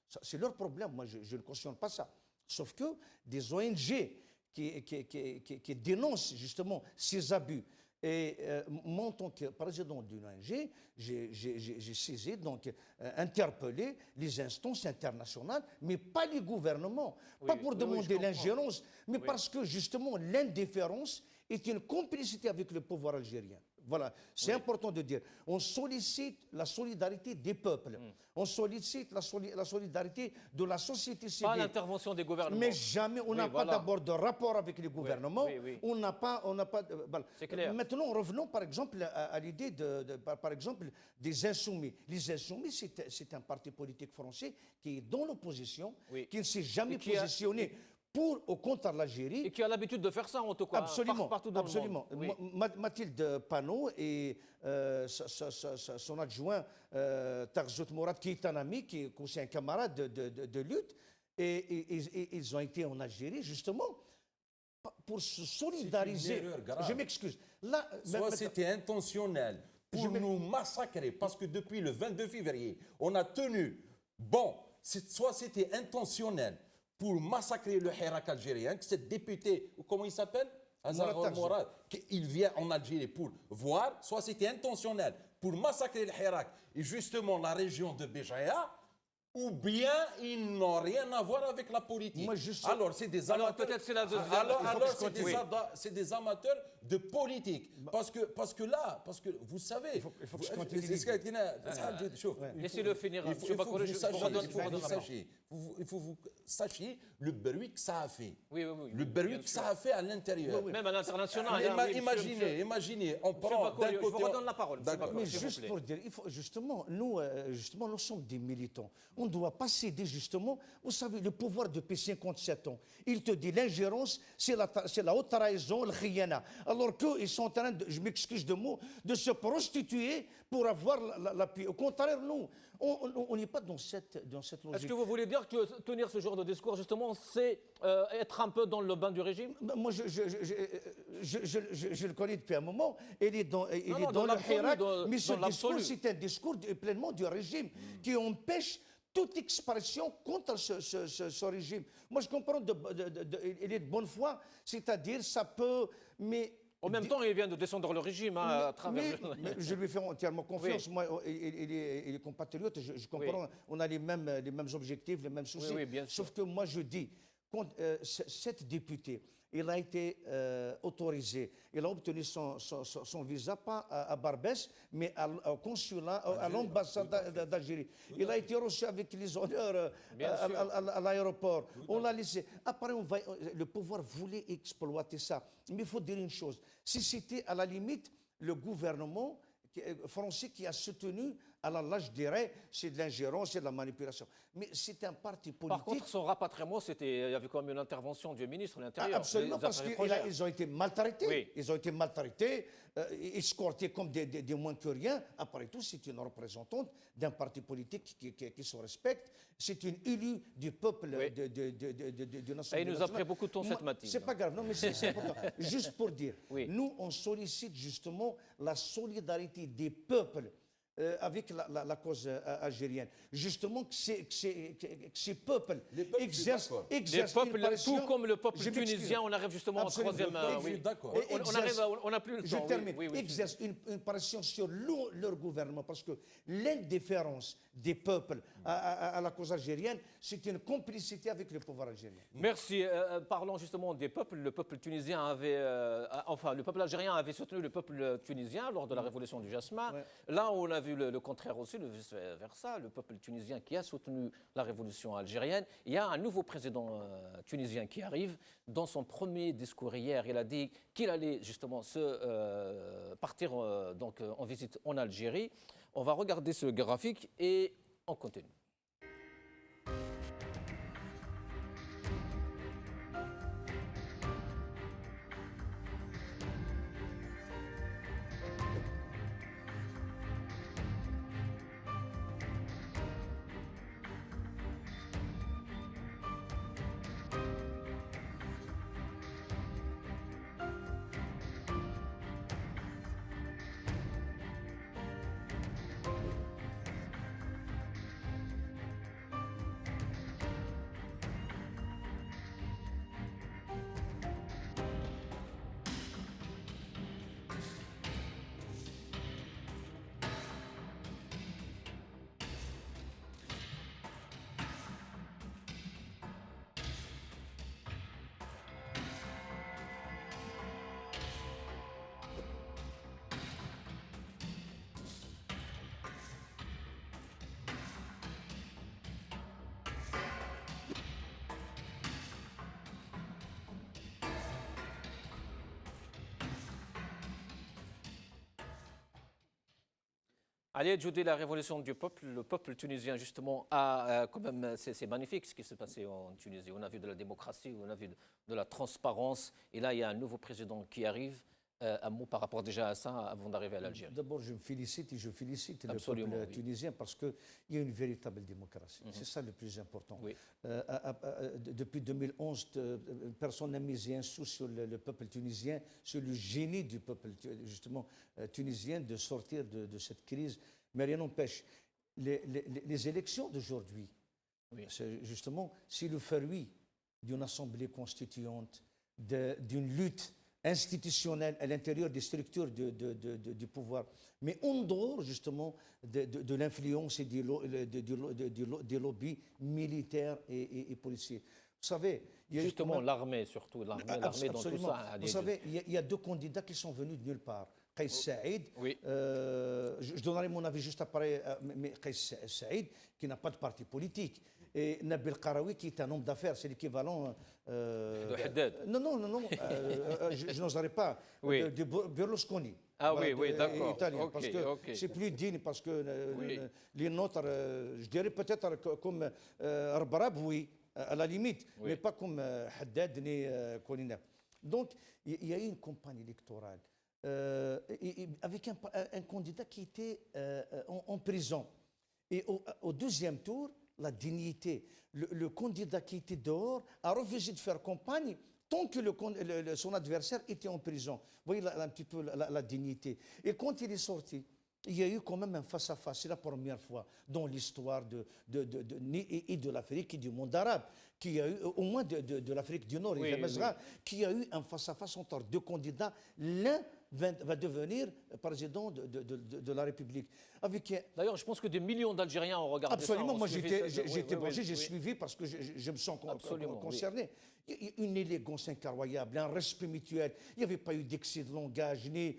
ça, c'est leur problème. Moi, je ne cautionne pas ça. Sauf que des ONG qui dénoncent justement ces abus. Et moi, en tant que président d'une ONG, j'ai saisi, donc interpellé les instances internationales, mais pas les gouvernements. Pas pour oui, demander je comprends. l'ingérence, mais parce que justement l'indifférence est une complicité avec le pouvoir algérien. Voilà, c'est important de dire. On sollicite la solidarité des peuples. On sollicite la solidarité de la société Pas civile. l'intervention des gouvernements. Mais jamais, on n'a pas voilà. d'abord de rapport avec les gouvernements. oui. On n'a pas. Voilà. C'est clair. Maintenant, revenons par exemple à l'idée par exemple, des Insoumis. Les Insoumis, c'est un parti politique français qui est dans l'opposition, Oui. qui ne s'est jamais Et qui a- positionné pour ou contre l'Algérie. Et qui a l'habitude de faire ça, en tout cas. Absolument, Partout dans absolument. le monde. Oui. Mathilde Panot et son adjoint Tarzout Mourad, qui est un ami, qui est aussi un camarade de lutte, et ils ont été en Algérie justement pour se solidariser. erreur grave. Je m'excuse. Là, Soit c'était intentionnel pour nous massacrer, parce que depuis le 22 février, on a tenu. Bon, soit c'était intentionnel pour massacrer le Hirak algérien, que cette députée, comment il s'appelle, Azar Mourad, il vient en Algérie pour voir, soit c'était intentionnel pour massacrer le Hirak et justement la région de Béjaïa, ou bien ils n'ont rien à voir avec la politique. Moi, je sais- Alors, c'est des Alors, amateurs. peut-être c'est la deuxième. Alors, Il faut que je c'est continue. c'est des amateurs de politique. Parce que vous savez. Il faut que je continue. Laissez-le finir. Il Monsieur Bakouri, je vous redonne la parole. faut que vous sachiez le bruit que ça a fait. Oui, oui, oui. Le bruit que ça a fait à l'intérieur. Même à l'international. hein, oui, monsieur. Imaginez, on Monsieur prend Bakouri, d'un je vous côté. redonne la parole. Monsieur D'accord. Bakouri, Mais s'il vous juste plaît. pour dire, il faut justement, nous sommes des militants. On ne doit pas céder justement. Vous savez, le pouvoir depuis 57 ans, il te dit l'ingérence, c'est la haute trahison, le khiyana. Alors qu'ils sont en train, je m'excuse de mots, de se prostituer pour avoir l'appui. Au contraire, nous, on n'est pas dans cette Est-ce logique. que vous voulez dire que tenir ce genre de discours, justement, c'est être un peu dans le bain du régime? Moi, je le connais depuis un moment. Il est dans non, le dans l'absolu, Hirak, dans mais ce l'absolu. discours, c'est un discours pleinement du régime qui empêche toute expression contre ce régime. Moi, je comprends, il est de bonne foi, c'est-à-dire ça peut, mais... En même temps, il vient de descendre le régime hein, à travers... Mais je lui fais entièrement confiance. Oui. Moi, il est compatriote, je comprends. Oui. On a les mêmes objectifs, les mêmes soucis. Oui, bien sûr. Sauf que moi, je dis 7 députés. Il a été autorisé. Il a obtenu son visa, pas à Barbès, mais au consulat, à l'ambassade d'Algérie. Il a été reçu avec les honneurs à l'aéroport. On l'a laissé. Après, le pouvoir voulait exploiter ça. Mais il faut dire une chose. Si c'était à la limite le gouvernement français qui a soutenu, alors là, je dirais, c'est de l'ingérence, c'est de la manipulation. Mais c'est un parti politique. Par contre, son rapatriement, il y avait quand même une intervention du ministre de l'Intérieur. Absolument, parce qu'ils ont été maltraités. Oui. Ils ont été maltraités, escortés comme des moins que rien. Après tout, c'est une représentante d'un parti politique qui se respecte. C'est une élue du peuple Oui. de l'Assemblée. Et il nous a pris beaucoup de temps cette matinée. C'est pas grave, non, mais c'est important. Juste pour dire, Oui. nous, on sollicite justement la solidarité des peuples avec la cause algérienne. Justement, que ces peuples exercent Les peuples, une pression. tout comme le peuple Je m'excuse. tunisien, on arrive justement Absolument. au troisième. Oui, d'accord. On n'a plus le temps. Je termine. Oui, oui, Exercent une pression sur leur gouvernement parce que l'indifférence des peuples à la cause algérienne, c'est une complicité avec le pouvoir algérien. Merci. Parlons justement des peuples. Le peuple tunisien avait, enfin, le peuple algérien avait soutenu le peuple tunisien lors de la révolution du Jasmin. Ouais. Là, on a vu le contraire aussi, le vice-versa. Le peuple tunisien qui a soutenu la révolution algérienne. Il y a un nouveau président tunisien qui arrive. Dans son premier discours hier, il a dit qu'il allait justement partir donc, en visite en Algérie. On va regarder ce graphique et on continue. Allez, Djoudi, la révolution du peuple, le peuple tunisien justement a quand même, c'est magnifique ce qui s'est passé en Tunisie. On a vu de la démocratie, on a vu de la transparence, et là il y a un nouveau président qui arrive. Un mot par rapport déjà à ça avant d'arriver à l'Algérie. D'abord, je me félicite et je félicite Absolument, le peuple oui. tunisien parce qu'il y a une véritable démocratie. C'est ça le plus important. Oui. Depuis 2011, personne n'a misé un sou sur le peuple tunisien, sur le génie du peuple justement tunisien de sortir de cette crise. Mais rien n'empêche. Les élections d'aujourd'hui, Oui. c'est justement, c'est le fruit d'une assemblée constituante, d'une lutte institutionnelle à l'intérieur des structures du pouvoir, mais en dehors justement de l'influence et des lobbies militaires et policiers. Vous savez, il y a Justement, même... l'armée surtout, l'armée dans tout ça. Vous savez, il y a deux candidats qui sont venus de nulle part. Kais Saïd, Oui. je donnerai mon avis juste après, mais Kais Saïd, qui n'a pas de parti politique. Et Nabil Qaraoui, qui est un homme d'affaires, c'est l'équivalent De Haddad. non, je n'oserais pas. Oui. De Berlusconi. Ah oui, d'accord. Italien, Ok, parce que ok. c'est plus digne, parce que Oui. les nôtres, je dirais peut-être comme Arbarab, oui, à la limite, Oui. mais pas comme Haddad ni Kolina. Donc, il y a eu une campagne électorale avec un candidat qui était en prison. Et au deuxième tour, la dignité. Le candidat qui était dehors a refusé de faire campagne tant que son adversaire était en prison. Vous voyez un petit peu la dignité. Et quand il est sorti, il y a eu quand même un face-à-face. C'est la première fois dans l'histoire de l'Afrique et du monde arabe, qu'il y a eu, au moins de l'Afrique du Nord, Oui, et de Mazra, qu'il y a eu un face-à-face entre deux candidats, l'un va devenir président de la République. D'ailleurs, je pense que des millions d'Algériens ont regardé absolument, ça. Moi j'étais branché, j'ai suivi parce que je me sens concerné. Une élégance incroyable, un respect mutuel. Il n'y avait pas eu d'excès de langage, ni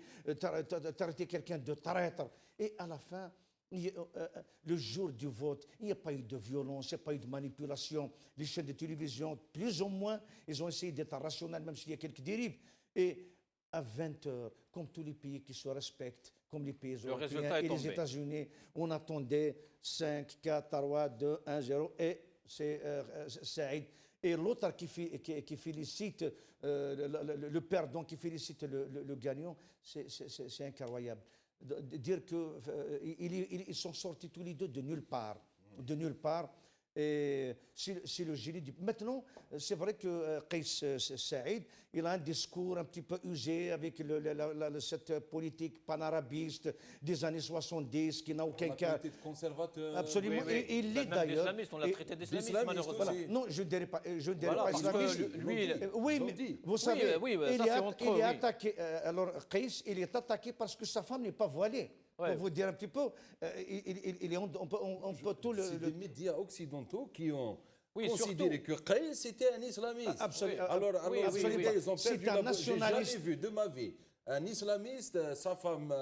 traiter quelqu'un de traître. Et à la fin, le jour du vote, il n'y a pas eu de violence, il n'y a pas eu de manipulation. Les chaînes de télévision, plus ou moins, ils ont essayé d'être rationnels, même s'il y a quelques dérives. Et à 20 heures, comme tous les pays qui se respectent, comme les pays européens et les États-Unis, on attendait 5, 4, 3, 2, 1, 0, et c'est Saïd. Et l'autre qui félicite le perdant, qui félicite le gagnant, c'est incroyable. Dire qu'ils sont sortis tous les deux de nulle part. De nulle part. Et c'est le génie du... Maintenant, c'est vrai que Kais Saïd, il a un discours un petit peu usé avec cette politique panarabiste des années 70 qui n'a aucun cas... conservateur. Absolument. Oui, oui. Et il l'est d'ailleurs. On l'a traité d'islamiste, malheureusement. Voilà. Non, je ne dirais pas, voilà, islamiste. Lui, oui, mais vous savez, il est attaqué. Alors, Kais, il est attaqué parce que sa femme n'est pas voilée. Ouais. Pour vous dire un petit peu, on peut tout le... C'est des médias occidentaux qui ont Oui, considéré que Kais c'était un islamiste. Absolument. Alors absolument. ils ont perdu C'est un nationaliste. J'ai jamais vu de ma vie un islamiste, sa femme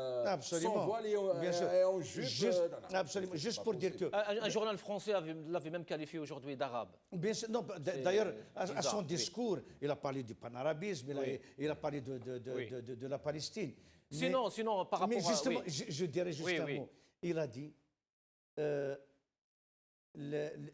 sans voile et en jupe. Absolument. Juste pour dire que... Un journal français l'avait même qualifié aujourd'hui d'arabe. Bien sûr, non, d'ailleurs, à son discours, il a parlé du panarabisme, il a parlé de la Palestine. Sinon, par rapport mais justement, à... je dirais juste un mot. Il a dit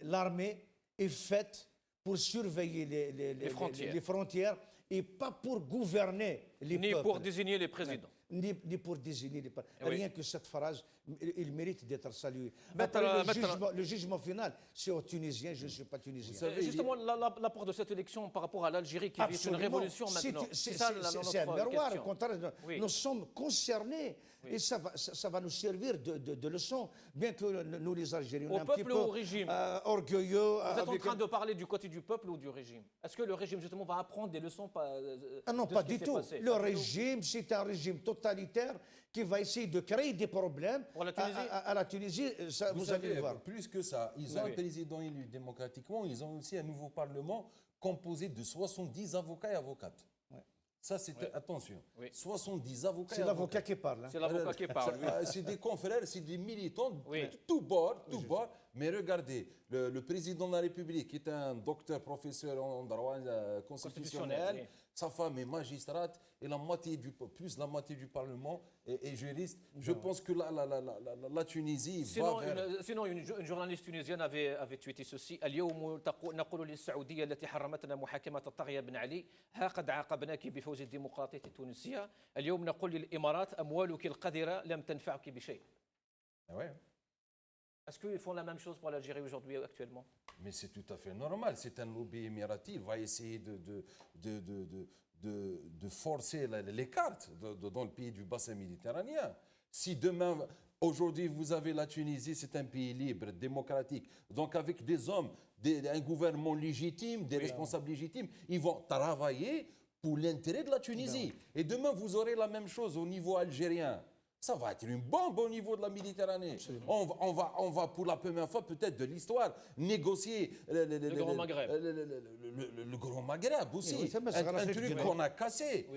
l'armée est faite pour surveiller les frontières et pas pour gouverner les peuples. Ni pour désigner les présidents. Ni pour désigner les peuples. Rien que cette phrase, il mérite d'être salué. Le jugement final, c'est aux Tunisiens, je ne suis pas tunisien. Savez, justement, l'apport de cette élection par rapport à l'Algérie qui vit une révolution maintenant. C'est un miroir, au contraire. Nous sommes concernés et ça va nous servir de leçon, bien que nous, les Algériens, un petit peu au régime. Orgueilleux. Vous êtes en train de parler du côté du peuple ou du régime? Est-ce que le régime, justement, va apprendre des leçons non, pas du tout. Le régime, c'est un régime totalitaire qui va essayer de créer des problèmes à la Tunisie. Ça, vous allez le voir. Plus que ça, ils ont un président élu démocratiquement, ils ont aussi un nouveau parlement composé de 70 avocats et avocates. Ça, c'est attention. 70 avocats. C'est l'avocat qui parle. C'est l'avocat qui parle. C'est des confrères, c'est des militants de tout bord, Mais regardez, le président de la République est un docteur, professeur en droit constitutionnel. Sa femme est magistrate et plus la moitié du Parlement est juriste. Je pense que la Tunisie va vers... Sinon, une journaliste tunisienne avait tweeté ceci. اليوم نقول للسعودية التي حرمتنا محاكمة الطاغية بن علي ها قد عاقبناك بفوز الديمقراطية التونسية. اليوم نقول للإمارات أموالك القذرة لم تنفعك بشيء. Est-ce qu'ils font la même chose pour l'Algérie aujourd'hui, actuellement? Mais c'est tout à fait normal. C'est un lobby émirati. Il va essayer de forcer les cartes dans le pays du bassin méditerranéen. Si demain, aujourd'hui, vous avez la Tunisie, c'est un pays libre, démocratique. Donc avec des hommes, un gouvernement légitime, des responsables légitimes, ils vont travailler pour l'intérêt de la Tunisie. Et demain, vous aurez la même chose au niveau algérien. Ça va être une bombe au niveau de la Méditerranée. On va pour la première fois peut-être de l'histoire négocier le Grand Maghreb. Le Grand Maghreb aussi. Un truc qu'on a cassé.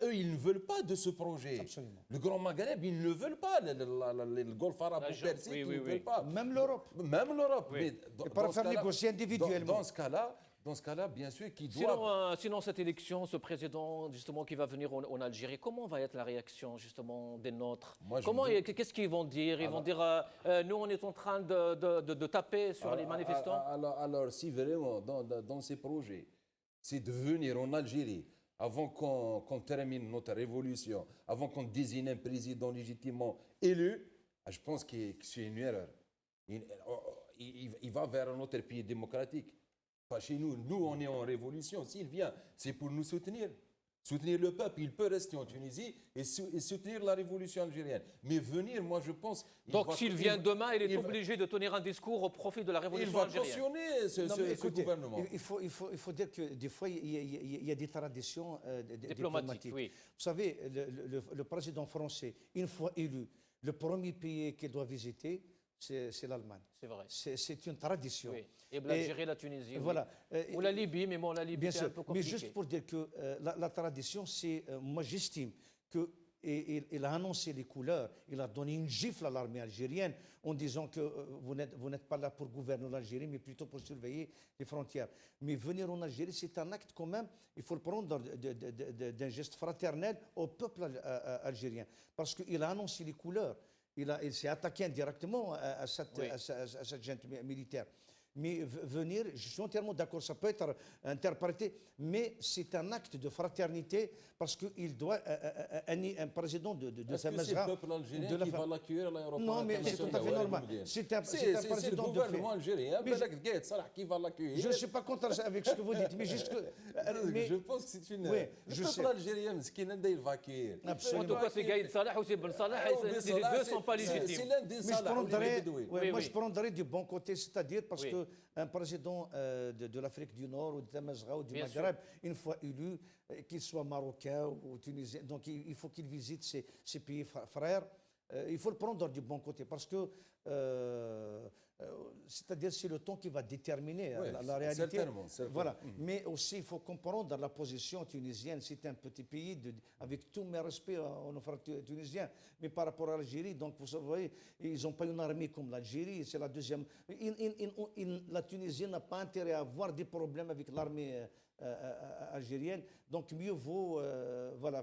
Eux, ils ne veulent pas de ce projet. Absolument. Le Grand Maghreb, ils ne veulent pas. Le Golfe arabo-persique, ils ne veulent pas. Même l'Europe. Même l'Europe. Et pas faire négocier individuellement. Dans ce cas-là, bien sûr, qu'ils doivent... Sinon, cette élection, ce président justement qui va venir en Algérie, comment va être la réaction justement des nôtres? Qu'est-ce qu'ils vont dire? Ils vont dire nous, on est en train de taper sur les manifestants? Alors, si vraiment, dans ces projets, c'est de venir en Algérie, avant qu'on termine notre révolution, avant qu'on désigne un président légitimement élu, je pense que c'est une erreur. Il va vers un autre pays démocratique. Pas chez nous. Nous, on est en révolution. S'il vient, c'est pour nous soutenir. Soutenir le peuple, il peut rester en Tunisie et soutenir la révolution algérienne. Mais venir, moi je pense... Donc s'il vient demain, il est obligé de tenir un discours au profit de la révolution algérienne. Il va cautionner ce gouvernement. Il faut dire que des fois, il y a des traditions diplomatiques. Oui. Vous savez, le président français, une fois élu, le premier pays qu'il doit visiter, c'est l'Allemagne. C'est vrai. C'est une tradition. Oui. Et l'Algérie, la Tunisie. Voilà. Oui. Ou la Libye, mais bon, la Libye, c'est un peu compliqué. Mais juste pour dire que la tradition, c'est, moi j'estime que il a annoncé les couleurs, il a donné une gifle à l'armée algérienne en disant que vous n'êtes pas là pour gouverner l'Algérie, mais plutôt pour surveiller les frontières. Mais venir en Algérie, c'est un acte quand même, il faut le prendre d'un geste fraternel au peuple algérien, parce qu'il a annoncé les couleurs. Il s'est attaqué indirectement à cette junte militaire. Mais venir, je suis entièrement d'accord, ça peut être interprété, mais c'est un acte de fraternité parce qu'il doit, un président de sa mazra... Est-ce que c'est le peuple algérien qui va l'accueillir à l'aéroport? Non, mais c'est tout à fait normal. C'est un président le gouvernement algérien qui va l'accueillir. Je ne suis pas contre avec ce que vous dites, mais juste que... je pense que c'est une... Oui, le peuple algérien, ce qu'il va accueillir. En tout cas, c'est Gaïd Salah ou c'est Ben Salah, les deux ne sont pas légitimes. C'est l'un des Salah. Moi, je prendrais du bon côté, c'est-à-dire parce que un président de l'Afrique du Nord ou de Tamazgha ou du Maghreb, une fois élu, qu'il soit marocain ou tunisien, donc il faut qu'il visite ces pays frères. Il faut le prendre du bon côté parce que c'est-à-dire c'est le temps qui va déterminer la réalité. Certainement. Voilà. Mais aussi, il faut comprendre la position tunisienne. C'est un petit pays, avec tous mes respects aux frères tunisiens, mais par rapport à l'Algérie, donc vous savez, ils n'ont pas une armée comme l'Algérie, c'est la deuxième. La Tunisie n'a pas intérêt à avoir des problèmes avec l'armée algérienne, donc mieux vaut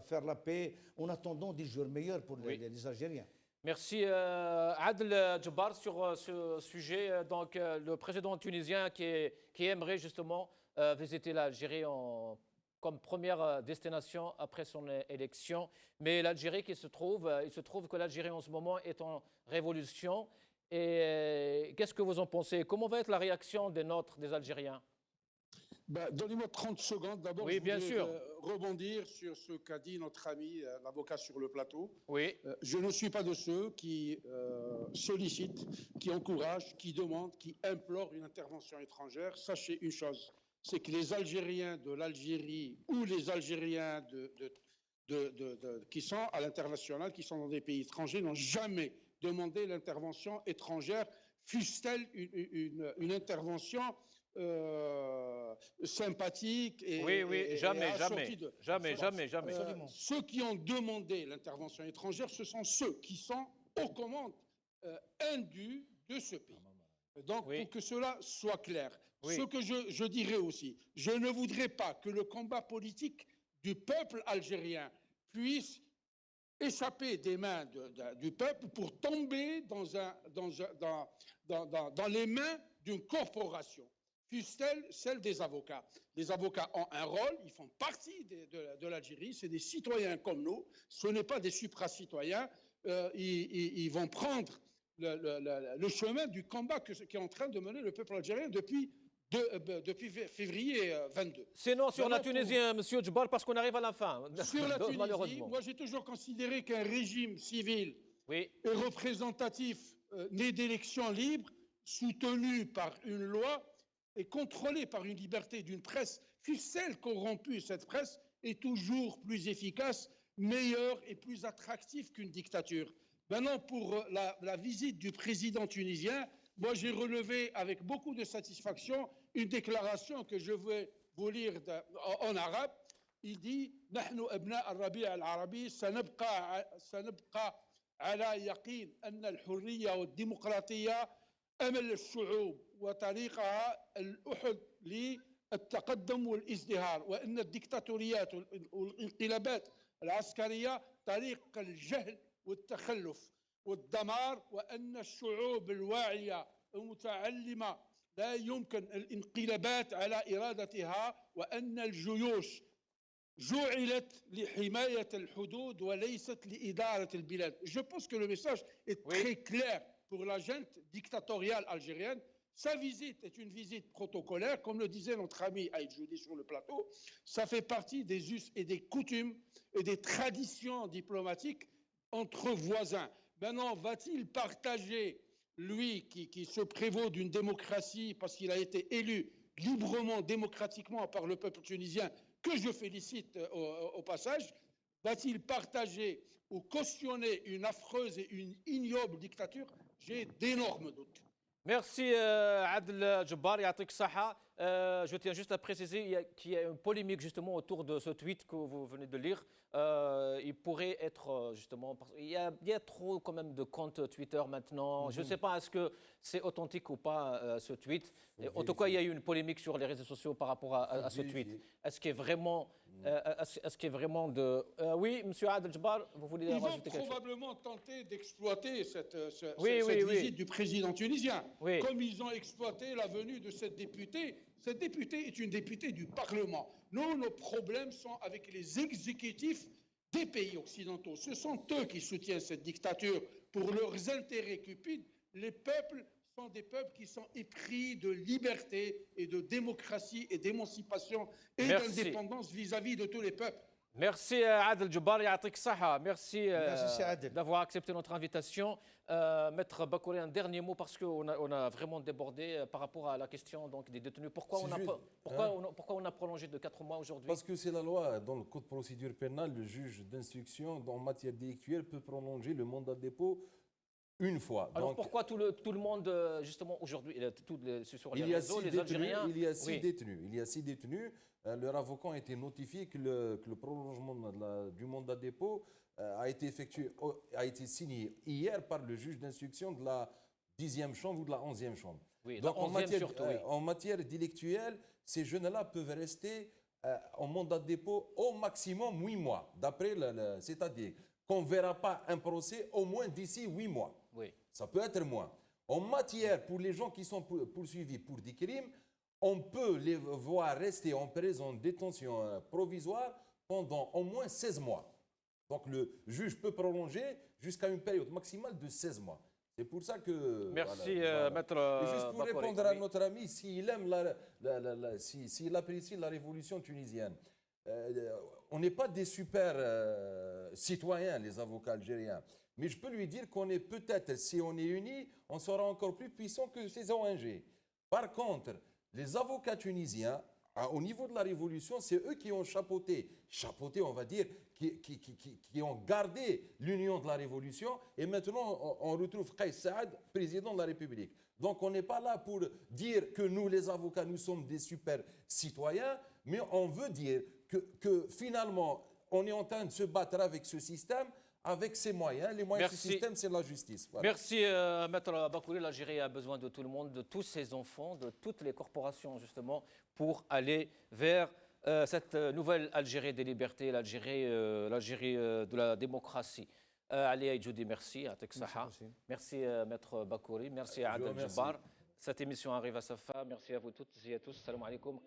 faire la paix en attendant des jours meilleurs pour les Algériens. Merci Adel Djebbar sur ce sujet. Donc le président tunisien qui aimerait justement visiter l'Algérie comme première destination après son élection. Mais l'Algérie il se trouve que l'Algérie en ce moment est en révolution. Et qu'est-ce que vous en pensez? Comment va être la réaction des Algériens? Donnez-moi 30 secondes. D'abord, oui, bien sûr. Rebondir sur ce qu'a dit notre ami, l'avocat sur le plateau. Oui. Je ne suis pas de ceux qui sollicitent, qui encouragent, qui demandent, qui implorent une intervention étrangère. Sachez une chose, c'est que les Algériens de l'Algérie ou les Algériens qui sont à l'international, qui sont dans des pays étrangers, n'ont jamais demandé l'intervention étrangère, fût-elle une intervention sympathique et jamais. Ceux qui ont demandé l'intervention étrangère, ce sont ceux qui sont aux commandes indues de ce pays. Donc, pour que cela soit clair, ce que je dirais aussi, je ne voudrais pas que le combat politique du peuple algérien puisse échapper des mains du peuple pour tomber dans les mains d'une corporation, fût-elle celle des avocats. Les avocats ont un rôle, ils font partie de l'Algérie, c'est des citoyens comme nous, ce n'est pas des supra-citoyens, ils vont prendre le chemin du combat qu'est en train de mener le peuple algérien depuis février 22. Sinon, sur la Tunisie, M. Djebbar, parce qu'on arrive à la fin. Sur la Tunisie, moi j'ai toujours considéré qu'un régime civil est représentatif, né d'élections libres, soutenu par une loi et contrôlé par une liberté d'une presse, fût-elle corrompue, cette presse est toujours plus efficace, meilleure et plus attractive qu'une dictature. Maintenant, pour la visite du président tunisien, moi j'ai relevé avec beaucoup de satisfaction une déclaration que je vais vous lire en arabe. Il dit « Nahnu abna al-Rabi' al-Arabi sanabqa ala yaqin anna al-hurriya wa al-démocratia أمل الشعوب وطريقها الأحد للتقدم والازدهار وأن الدكتاتوريات والانقلابات العسكرية طريق الجهل والتخلف والدمار وأن الشعوب الواعية المتعلمة لا يمكن الانقلابات على إرادتها وأن الجيوش جعلت لحماية الحدود وليست لإدارة البلاد. Je pense que le message est très clair pour la junte dictatoriale algérienne, Sa visite est une visite protocolaire, comme le disait notre ami Aïd Joudi sur le plateau. Ça fait partie des us et des coutumes et des traditions diplomatiques entre voisins. Maintenant, va-t-il partager, lui qui se prévaut d'une démocratie parce qu'il a été élu librement, démocratiquement par le peuple tunisien, que je félicite au passage, va-t-il partager ou cautionner une affreuse et une ignoble dictature? J'ai d'énormes doutes. Merci Adel Jabbar, Yatik Saha. Je tiens juste à préciser qu'il y a une polémique justement autour de ce tweet que vous venez de lire. Il pourrait être justement... Il y a trop quand même de comptes Twitter maintenant. Je ne sais pas est-ce que c'est authentique ou pas ce tweet. En tout cas, il y a eu une polémique sur les réseaux sociaux par rapport à ce tweet. Est-ce qu'il est vraiment de... Oui, M. Adel Jabbar, vous voulez Ils vont rajouter quelque chose? probablement tenter d'exploiter cette Oui. visite du président tunisien, Oui. comme ils ont exploité la venue de cette députée. Cette députée est une députée du Parlement. Nous, nos problèmes sont avec les exécutifs des pays occidentaux. Ce sont eux qui soutiennent cette dictature pour leurs intérêts cupides. Les peuples sont des peuples qui sont épris de liberté et de démocratie et d'émancipation et d'indépendance vis-à-vis de tous les peuples. Merci Adel Jabbar, Yatik Saha. Merci Adel. d'avoir accepté notre invitation. Maître Bakouri, un dernier mot parce qu'on a vraiment débordé par rapport à la question donc, des détenus. Pourquoi on a prolongé de 4 mois aujourd'hui? Parce que c'est la loi. Dans le code de procédure pénale, le juge d'instruction en matière délictuelle peut prolonger le mandat de dépôt une fois. Alors donc, pourquoi tout le monde, justement, aujourd'hui, sur les réseaux, les Algériens... Il y a 6 détenus. Il y a 6 détenus. Leur avocat a été notifié que le prolongement du mandat de dépôt a été signé hier par le juge d'instruction de la 10e chambre ou de la 11e chambre. Oui, donc en matière délictuelle, ces jeunes-là peuvent rester en mandat de dépôt au maximum 8 mois. C'est-à-dire qu'on ne verra pas un procès au moins d'ici 8 mois. Oui. Ça peut être moins. En matière, pour les gens qui sont poursuivis pour des crimes, on peut les voir rester en prison de détention provisoire pendant au moins 16 mois. Donc le juge peut prolonger jusqu'à une période maximale de 16 mois. C'est pour ça que... Merci, Maître Et juste pour Bakouri, répondre à notre ami, s'il aime s'il apprécie la révolution tunisienne, on n'est pas des super citoyens, les avocats algériens. Mais je peux lui dire qu'on est peut-être, si on est unis, on sera encore plus puissant que ces ONG. Par contre, les avocats tunisiens, au niveau de la révolution, c'est eux qui ont chapeauté, on va dire, qui ont gardé l'union de la révolution. Et maintenant, on retrouve Kais Saad, président de la République. Donc, on n'est pas là pour dire que nous, les avocats, nous sommes des super citoyens, mais on veut dire que finalement, on est en train de se battre avec ce système, avec ses moyens. Les moyens de ce système, c'est la justice. Voilà. Merci, Maître Bakouri. L'Algérie a besoin de tout le monde, de tous ses enfants, de toutes les corporations, justement, pour aller vers cette nouvelle Algérie des libertés, l'Algérie de la démocratie. Ali Aïdjoudi, merci. Merci, Maître Bakouri. Merci à Adel Jabbar. Cette émission arrive à sa fin. Merci à vous toutes et à tous. Salam alaikum.